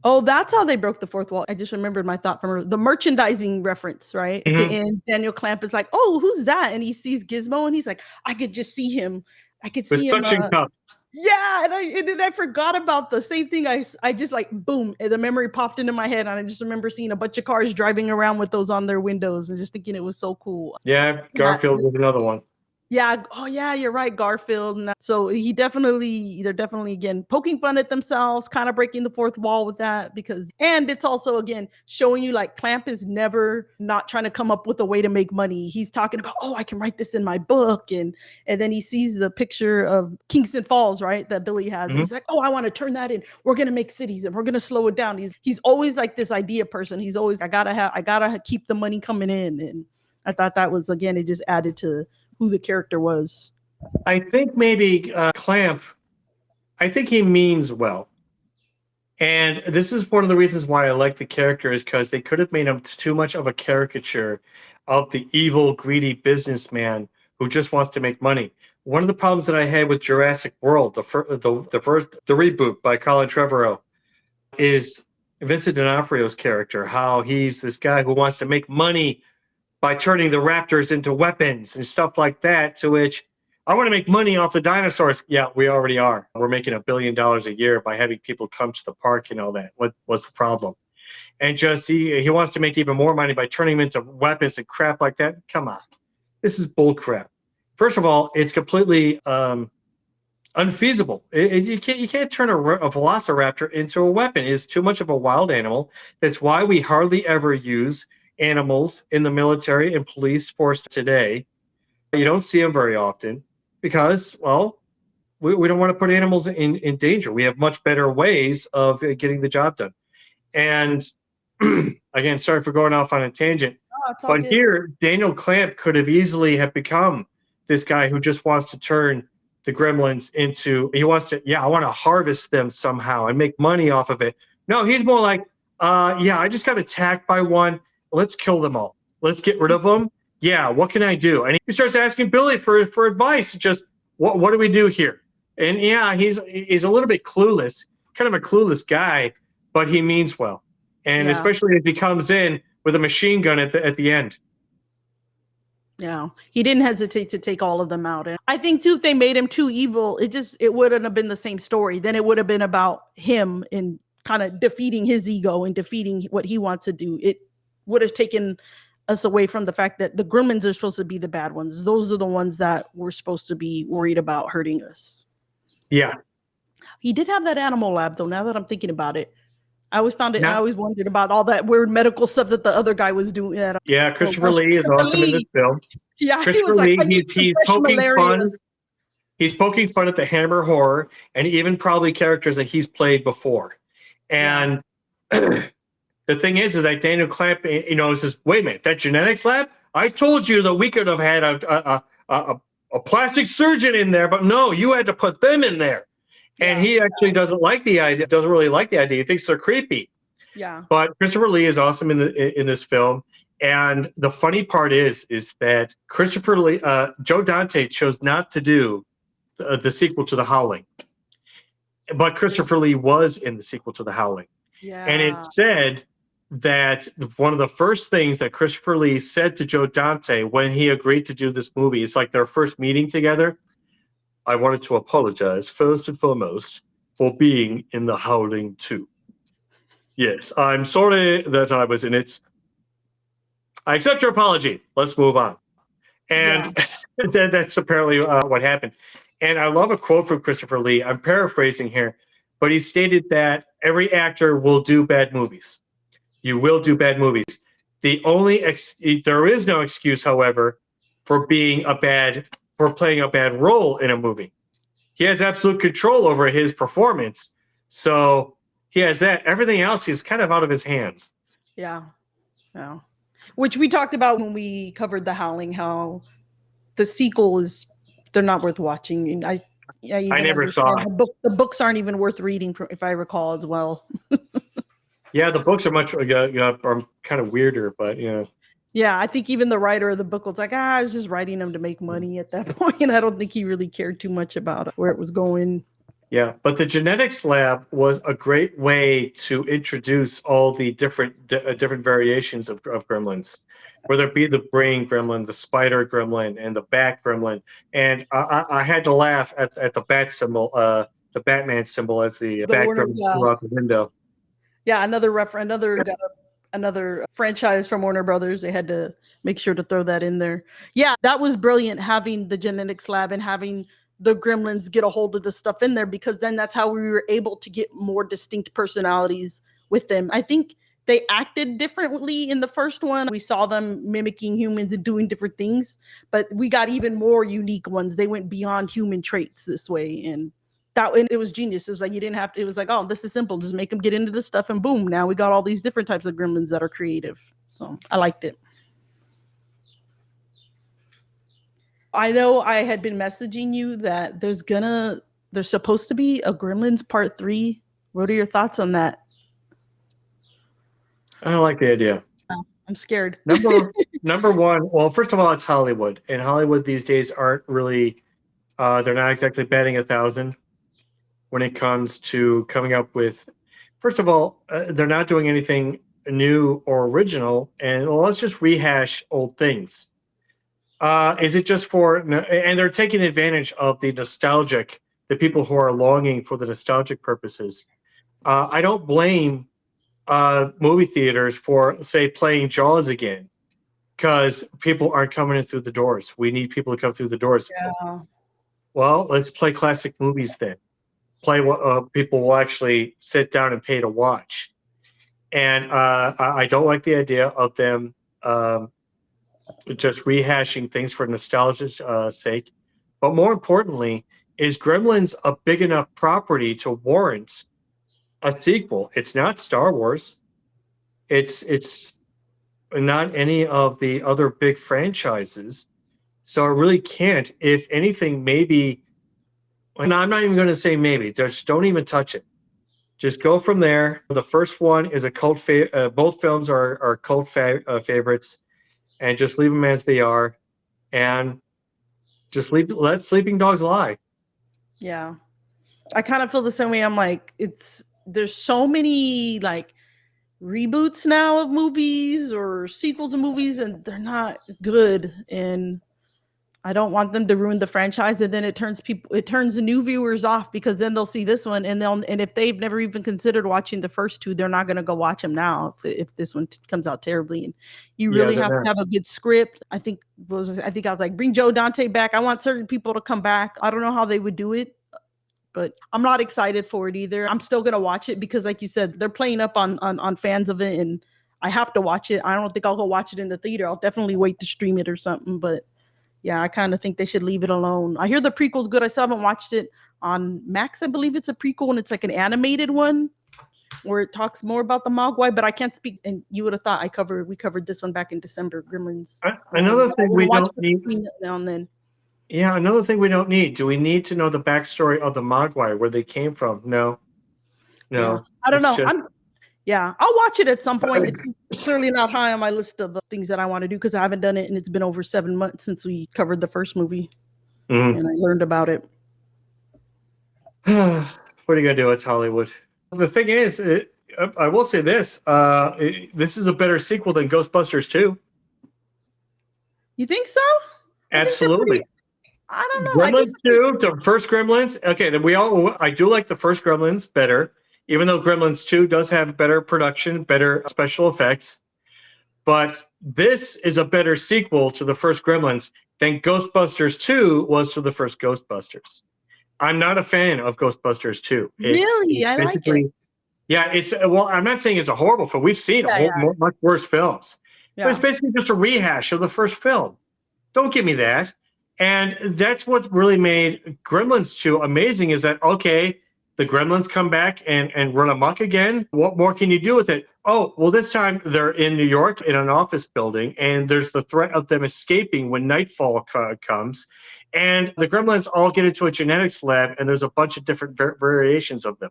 Speaker 1: Oh, that's how they broke the fourth wall. I just remembered my thought from the merchandising reference, right? At the end, Daniel Clamp is like, "Oh, who's that?" And he sees Gizmo, and he's like, "I could just see him. I could
Speaker 2: With
Speaker 1: see him."
Speaker 2: suction cups.
Speaker 1: Yeah, and then I forgot about the same thing. I just like boom, and the memory popped into my head, and I just remember seeing a bunch of cars driving around with those on their windows, and just thinking it was so cool.
Speaker 2: Yeah, Garfield was another one.
Speaker 1: Yeah. Oh, yeah. You're right, Garfield. So they're definitely again poking fun at themselves, kind of breaking the fourth wall with that and it's also again showing you like Clamp is never not trying to come up with a way to make money. He's talking about, oh, I can write this in my book, and then he sees the picture of Kingston Falls, right, that Billy has, and he's like, oh, I want to turn that in. We're gonna make cities, and we're gonna slow it down. He's always like this idea person. He's always I gotta keep the money coming in, and I thought that was again it just added to who the character was.
Speaker 2: I think maybe Clamp, I think he means well. And this is one of the reasons why I like the character is because they could have made him too much of a caricature of the evil, greedy businessman who just wants to make money. One of the problems that I had with Jurassic World, the reboot by Colin Trevorrow, is Vincent D'Onofrio's character, how he's this guy who wants to make money by turning the raptors into weapons and stuff like that, to which I want to make money off the dinosaurs. Yeah, we already are. We're making $1 billion a year by having people come to the park and all that. What's the problem? And just he wants to make even more money by turning them into weapons and crap like that. Come on. This is bull crap. First of all, it's completely unfeasible. You can't turn a velociraptor into a weapon. It's too much of a wild animal. That's why we hardly ever use animals in the military and police force today. You don't see them very often because, well, we don't want to put animals in danger. We have much better ways of getting the job done. And again, sorry for going off on a tangent, but good. Here, Daniel Clamp could have easily have become this guy who just wants to turn the gremlins into, I want to harvest them somehow and make money off of it. No, he's more like, I just got attacked by one. Let's kill them all. Let's get rid of them. Yeah, what can I do? And he starts asking Billy for advice. Just what do we do here? And yeah, he's a little bit clueless, kind of a clueless guy, but he means well. And especially if he comes in with a machine gun at the end.
Speaker 1: Yeah, he didn't hesitate to take all of them out. And I think too, if they made him too evil, it wouldn't have been the same story. Then it would have been about him and kind of defeating his ego and defeating what he wants to do. It would have taken us away from the fact that the Gremlins are supposed to be the bad ones. Those are the ones that we're supposed to be worried about hurting us.
Speaker 2: Yeah.
Speaker 1: He did have that animal lab though, now that I'm thinking about it. I always found it. I always wondered about all that weird medical stuff that the other guy was doing.
Speaker 2: Christopher Lee is awesome in this film.
Speaker 1: Yeah,
Speaker 2: Christopher Lee, he's poking fun. He's poking fun at the Hammer horror and even probably characters that he's played before. And the thing is that Daniel Clamp, says, wait a minute, that genetics lab? I told you that we could have had a plastic surgeon in there, but no, you had to put them in there. And he actually doesn't like the idea, doesn't really like the idea. He thinks they're creepy.
Speaker 1: Yeah.
Speaker 2: But Christopher Lee is awesome in this film. And the funny part is that Christopher Lee, Joe Dante chose not to do the sequel to The Howling. But Christopher Lee was in the sequel to The Howling. Yeah. And it said that one of the first things that Christopher Lee said to Joe Dante when he agreed to do this movie, it's like their first meeting together. I wanted to apologize first and foremost for being in The Howling 2. Yes, I'm sorry that I was in it. I accept your apology. Let's move on. And that's apparently what happened. And I love a quote from Christopher Lee. I'm paraphrasing here, but he stated that every actor will do bad movies. You will do bad movies. There is no excuse, however, for playing a bad role in a movie. He has absolute control over his performance. So he has that. Everything else is kind of out of his hands.
Speaker 1: Yeah. Yeah. Which we talked about when we covered The Howling, how the sequel they're not worth watching. And I
Speaker 2: never saw it.
Speaker 1: The books aren't even worth reading, if I recall as well.
Speaker 2: Yeah, the books are are kind of weirder, but yeah.
Speaker 1: Yeah, I think even the writer of the book was like, I was just writing them to make money at that point. And I don't think he really cared too much about where it was going.
Speaker 2: Yeah, but the genetics lab was a great way to introduce all the different variations of gremlins, whether it be the brain gremlin, the spider gremlin, and the bat gremlin. And I had to laugh at the bat symbol, the Batman symbol as the
Speaker 1: The
Speaker 2: bat
Speaker 1: Warner,
Speaker 2: gremlin
Speaker 1: yeah,
Speaker 2: flew out the window.
Speaker 1: yeah, another franchise from Warner Brothers. They had to make sure to throw that in there. Yeah, that was brilliant having the genetics lab and having the gremlins get a hold of the stuff in there, because then that's how we were able to get more distinct personalities with them. I think they acted differently in the first one. We saw them mimicking humans and doing different things, but we got even more unique ones. They went beyond human traits this way, and it was genius. It was like you didn't have to. It was like, oh, this is simple. Just make them get into this stuff, and boom, now we got all these different types of gremlins that are creative. So I liked it. I know I had been messaging you that there's supposed to be a Gremlins Part 3. What are your thoughts on that?
Speaker 2: I don't like the idea.
Speaker 1: I'm scared.
Speaker 2: Number one, well, first of all, it's Hollywood, and Hollywood these days aren't really they're not exactly batting 1,000 when it comes to coming up with. First of all, they're not doing anything new or original, and well, let's just rehash old things. Is it just for? And they're taking advantage of the people who are longing for the nostalgic purposes. I don't blame movie theaters for, say, playing Jaws again, because people aren't coming in through the doors. We need people to come through the doors.
Speaker 1: Yeah.
Speaker 2: Well, let's play classic movies then. Play what people will actually sit down and pay to watch. And I don't like the idea of them just rehashing things for nostalgia's sake. But more importantly, is Gremlins a big enough property to warrant a sequel? It's not Star Wars. It's not any of the other big franchises. So it really can't. If anything, maybe. And I'm not even going to say maybe. Just don't even touch it. Just go from there. The first one is a cult. Both films are cult favorites, and just leave them as they are, and just let sleeping dogs lie.
Speaker 1: Yeah. I kind of feel the same way. I'm like, there's so many like reboots now of movies or sequels of movies, and they're not good. And I don't want them to ruin the franchise, and then it turns the new viewers off, because then they'll see this one, and if they've never even considered watching the first two, they're not going to go watch them now if this one comes out terribly. And you really have to have a good script. I think I was like, bring Joe Dante back. I want certain people to come back. I don't know how they would do it, but I'm not excited for it either. I'm still gonna watch it because, like you said, they're playing up on fans of it, and I have to watch it. I don't think I'll go watch it in the theater. I'll definitely wait to stream it or something, but yeah, I kind of think they should leave it alone. I hear the prequel's good. I still haven't watched it on Max. I believe it's a prequel, and it's like an animated one where it talks more about the Mogwai, but I can't speak. And you would have thought we covered this one back in December, Gremlins.
Speaker 2: Another thing we don't need
Speaker 1: now and then.
Speaker 2: Yeah, another thing we don't need. Do we need to know the backstory of the Mogwai, where they came from? No.
Speaker 1: Yeah. I don't know. I'll watch it at some point. It's clearly not high on my list of things that I want to do, because I haven't done it, and it's been over 7 months since we covered the first movie, and I learned about it.
Speaker 2: What are you gonna do? It's Hollywood. The thing is, I will say this: this is a better sequel than Ghostbusters 2.
Speaker 1: You think so?
Speaker 2: Absolutely.
Speaker 1: I don't know.
Speaker 2: Gremlins 2, the first Gremlins. Okay, then I do like the first Gremlins better, even though Gremlins 2 does have better production, better special effects. But this is a better sequel to the first Gremlins than Ghostbusters 2 was to the first Ghostbusters. I'm not a fan of Ghostbusters 2.
Speaker 1: Really? I like it.
Speaker 2: Yeah, I'm not saying it's a horrible film. We've seen much worse films. Yeah. But it's basically just a rehash of the first film. Don't give me that. And that's what really made Gremlins 2 amazing, is that, okay, the Gremlins come back and run amok again. What more can you do with it? Oh, well, this time they're in New York in an office building, and there's the threat of them escaping when nightfall comes. And the Gremlins all get into a genetics lab, and there's a bunch of different variations of them.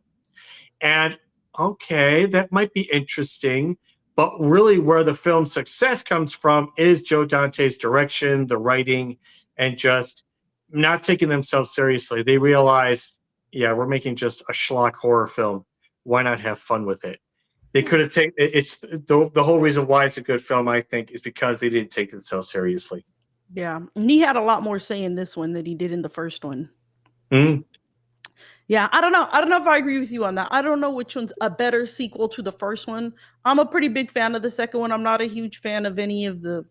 Speaker 2: And, okay, that might be interesting. But really where the film's success comes from is Joe Dante's direction, the writing, and just not taking themselves seriously. They realize yeah, we're making just a schlock horror film. Why not have fun with it? They could have taken it's the whole reason why it's a good film, I think, is because they didn't take themselves seriously.
Speaker 1: Yeah, and he had a lot more say in this one than he did in the first one.
Speaker 2: Mm.
Speaker 1: Yeah, I don't know. I don't know if I agree with you on that. I don't know which one's a better sequel to the first one. I'm a pretty big fan of the second one. I'm not a huge fan of any of the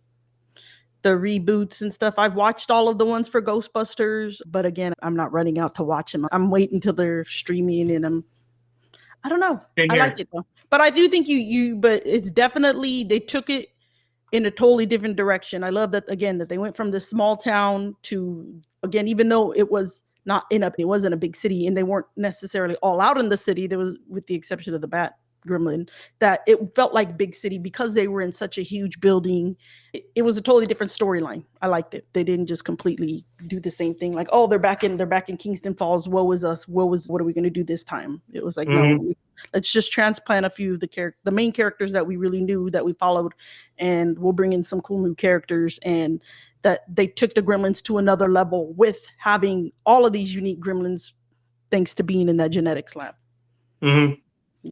Speaker 1: reboots and stuff. I've watched all of the ones for Ghostbusters, but again, I'm not running out to watch them. I'm waiting until they're streaming, and I don't know.
Speaker 2: In
Speaker 1: I like
Speaker 2: here.
Speaker 1: it though. But I do think but it's definitely, they took it in a totally different direction. I love that, again, that they went from this small town to, again, even though it was not it wasn't a big city, and they weren't necessarily all out in the city. There was, with the exception of the Bat Gremlin, that it felt like big city because they were in such a huge building. It was a totally different storyline. I liked it. They didn't just completely do the same thing. Like, oh, they're back in Kingston Falls. Woe is us. What are we going to do this time? It was like,
Speaker 2: Mm-hmm.
Speaker 1: no, let's just transplant a few of the main characters that we really knew, that we followed, and we'll bring in some cool new characters. And that they took the Gremlins to another level with having all of these unique Gremlins, thanks to being in that genetics lab.
Speaker 2: Mm-hmm.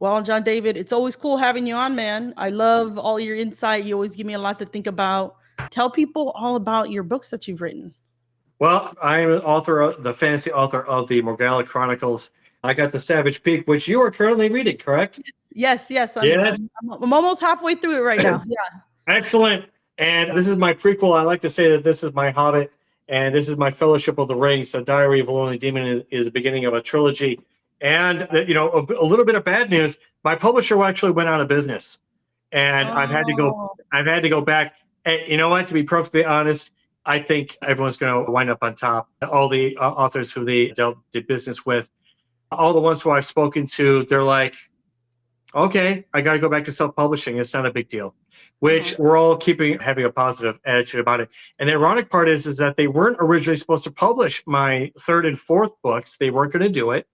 Speaker 1: Well, Jon David, it's always cool having you on, man. I love all your insight. You always give me a lot to think about. Tell people all about your books that you've written.
Speaker 2: Well, I am the fantasy author of the Morgella Chronicles. I got the Savage Peak, which you are currently reading, correct?
Speaker 1: Yes.
Speaker 2: Yes.
Speaker 1: I'm almost halfway through it right now. Yeah.
Speaker 2: Excellent. And this is my prequel. I like to say that this is my Hobbit, and this is my Fellowship of the Ring. So Diary of a Lonely Demon is the beginning of a trilogy. And a little bit of bad news. My publisher actually went out of business, and I've had to
Speaker 1: Oh.
Speaker 2: go back. And you know what? To be perfectly honest, I think everyone's going to wind up on top. All the authors who they did business with, all the ones who I've spoken to, they're like, okay, I got to go back to self-publishing. It's not a big deal, which we're all having a positive attitude about it. And the ironic part is that they weren't originally supposed to publish my third and fourth books. They weren't going to do it.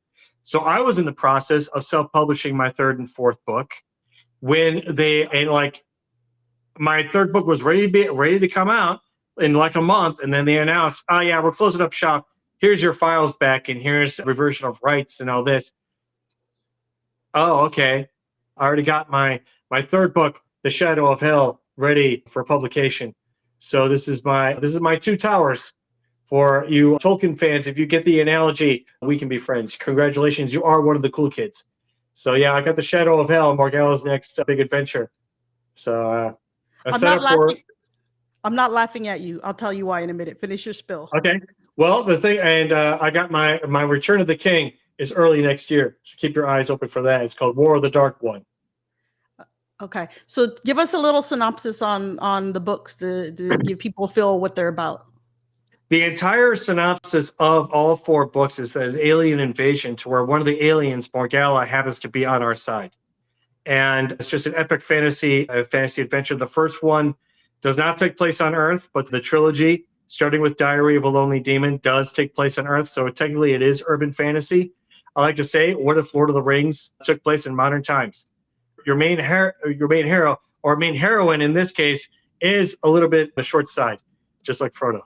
Speaker 2: So I was in the process of self-publishing my third and fourth book when my third book was ready to come out in like a month. And then they announced, oh yeah, we're closing up shop. Here's your files back, and here's reversion of rights and all this. Oh, okay. I already got my third book, The Shadow of Hell, ready for publication. So this is my Two Towers. For you Tolkien fans, if you get the analogy, we can be friends. Congratulations, you are one of the cool kids. So yeah, I got The Shadow of Hell, Morgella's next big adventure. So
Speaker 1: I'm not laughing at you. I'll tell you why in a minute. Finish your spill.
Speaker 2: Okay. Well, the thing, and I got my Return of the King is early next year. So keep your eyes open for that. It's called War of the Dark One.
Speaker 1: Okay. So give us a little synopsis on the books to give people a feel what they're about.
Speaker 2: The entire synopsis of all four books is that an alien invasion to where one of the aliens, Morgella, happens to be on our side. And it's just an epic fantasy adventure. The first one does not take place on Earth, but the trilogy, starting with Diary of a Lonely Demon, does take place on Earth. So technically it is urban fantasy. I like to say, what if Lord of the Rings took place in modern times? Your main hero or main heroine in this case is a little bit the short side, just like Frodo.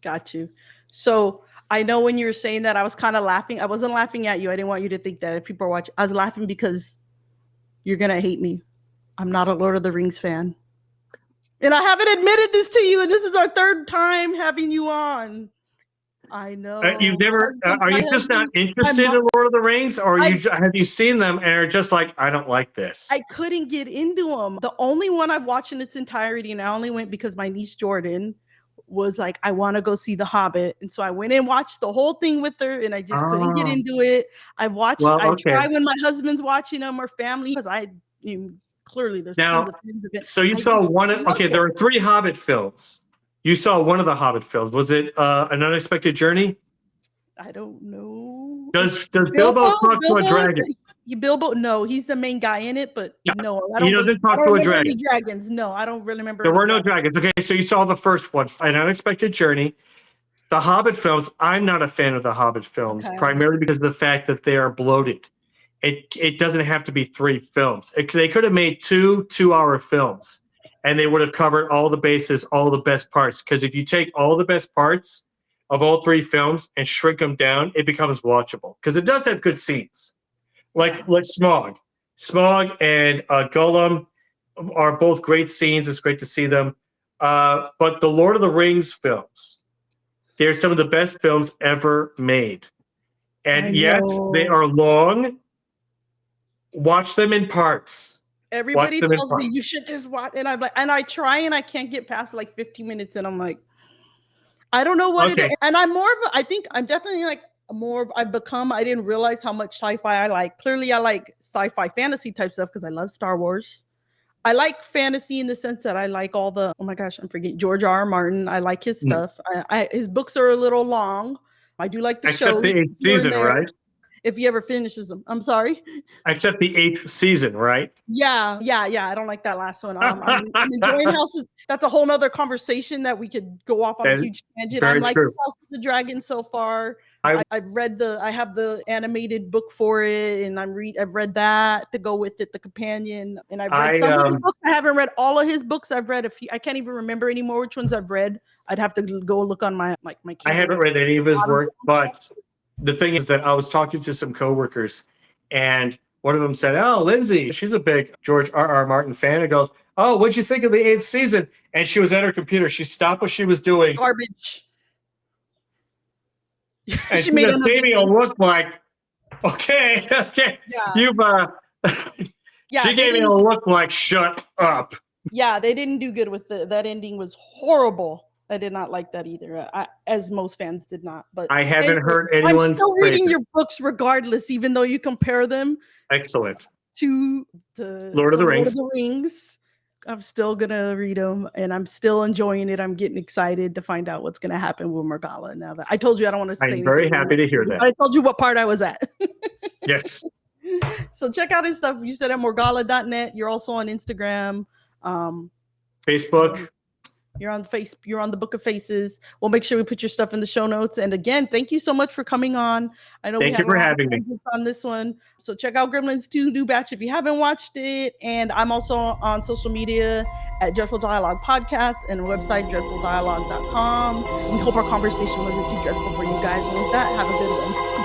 Speaker 1: Got you. So I know when you were saying that, I was kind of laughing. I wasn't laughing at you. I didn't want you to think that if people are watching. I was laughing because you're going to hate me. I'm not a Lord of the Rings fan. And I haven't admitted this to you, and this is our third time having you on. I know.
Speaker 2: You've never, are you just not interested in Lord of the Rings, or have you seen them and are just like, I don't like this?
Speaker 1: I couldn't get into them. The only one I've watched in its entirety, and I only went because my niece Jordan was like, I want to go see The Hobbit. And so I went and watched the whole thing with her, and I just couldn't get into it. I try when my husband's watching them or family, because clearly there's tons of things of it.
Speaker 2: So you saw one, okay, there are 3 Hobbit films. You saw one of the Hobbit films. Was it An Unexpected Journey?
Speaker 1: I don't know.
Speaker 2: Does Bilbo talk to a dragon?
Speaker 1: Bilbo, no, he's the main guy in it, but no,
Speaker 2: I don't talk to a dragon.
Speaker 1: Any dragons. No, I don't really remember.
Speaker 2: There were no dragons. Okay, so you saw the first one, An Unexpected Journey. The Hobbit films, I'm not a fan of the Hobbit films, primarily because of the fact that they are bloated. It doesn't have to be 3 films. They could have made 2 2-hour films, and they would have covered all the bases, all the best parts. Because if you take all the best parts of all three films and shrink them down, it becomes watchable because it does have good scenes. Like Smog and Gollum are both great scenes. It's great to see them. But the Lord of the Rings films, they're some of the best films ever made. And yes, they are long. Watch them in parts.
Speaker 1: Everybody tells me you should just watch, and I'm like, and I try, and I can't get past like 15 minutes, and I'm like, I don't know what it is. And I'm more of I think I'm definitely like I've become. I didn't realize how much sci-fi I like. Clearly, I like sci-fi fantasy type stuff because I love Star Wars. I like fantasy in the sense that I like all the, oh my gosh, I'm forgetting George R. R. Martin. I like his stuff. His books are a little long. I do like the show.
Speaker 2: Except the 8th season, right?
Speaker 1: If he ever finishes them. I'm sorry?
Speaker 2: Except the 8th season, right?
Speaker 1: Yeah. I don't like that last one. I'm enjoying House of, that's a whole nother conversation that we could go off on a huge tangent. I'm like House of the Dragon so far. I've read I have the animated book for it, and I've read that to go with it, the companion. And I've read some of his books. I haven't read all of his books. I've read a few. I can't even remember anymore which ones I've read. I'd have to go look on my
Speaker 2: I haven't read any of his work, but the thing is that I was talking to some coworkers, and one of them said, "Oh, Lindsay, she's a big George R. R. Martin fan." And goes, "Oh, what'd you think of the 8th season?" And she was at her computer. She stopped what she was doing.
Speaker 1: Garbage.
Speaker 2: And she gave me a look like, okay.
Speaker 1: Yeah.
Speaker 2: You've she gave me a look like, shut up.
Speaker 1: Yeah, they didn't do good with that ending. Was horrible. I did not like that either, as most fans did not. But
Speaker 2: I haven't heard anyone.
Speaker 1: I'm still reading your books regardless, even though you compare them.
Speaker 2: Excellent.
Speaker 1: To
Speaker 2: Lord of the Rings.
Speaker 1: I'm still gonna read them, and I'm still enjoying it. I'm getting excited to find out what's gonna happen with Morgalla. Now that I told you, I don't want to say.
Speaker 2: I'm very happy to hear that.
Speaker 1: I told you what part I was at.
Speaker 2: Yes.
Speaker 1: So check out his stuff. You said at morgalla.net. You're also on Instagram,
Speaker 2: Facebook.
Speaker 1: You're on the Book of Faces. We'll make sure we put your stuff in the show notes. And again, thank you so much for coming on. I know
Speaker 2: thank you for having me
Speaker 1: on this one. So check out Gremlins 2 New Batch if you haven't watched it. And I'm also on social media at Dreadful Dialogue Podcast and website dreadfuldialogue.com. We hope our conversation wasn't too dreadful for you guys. And with that, have a good one.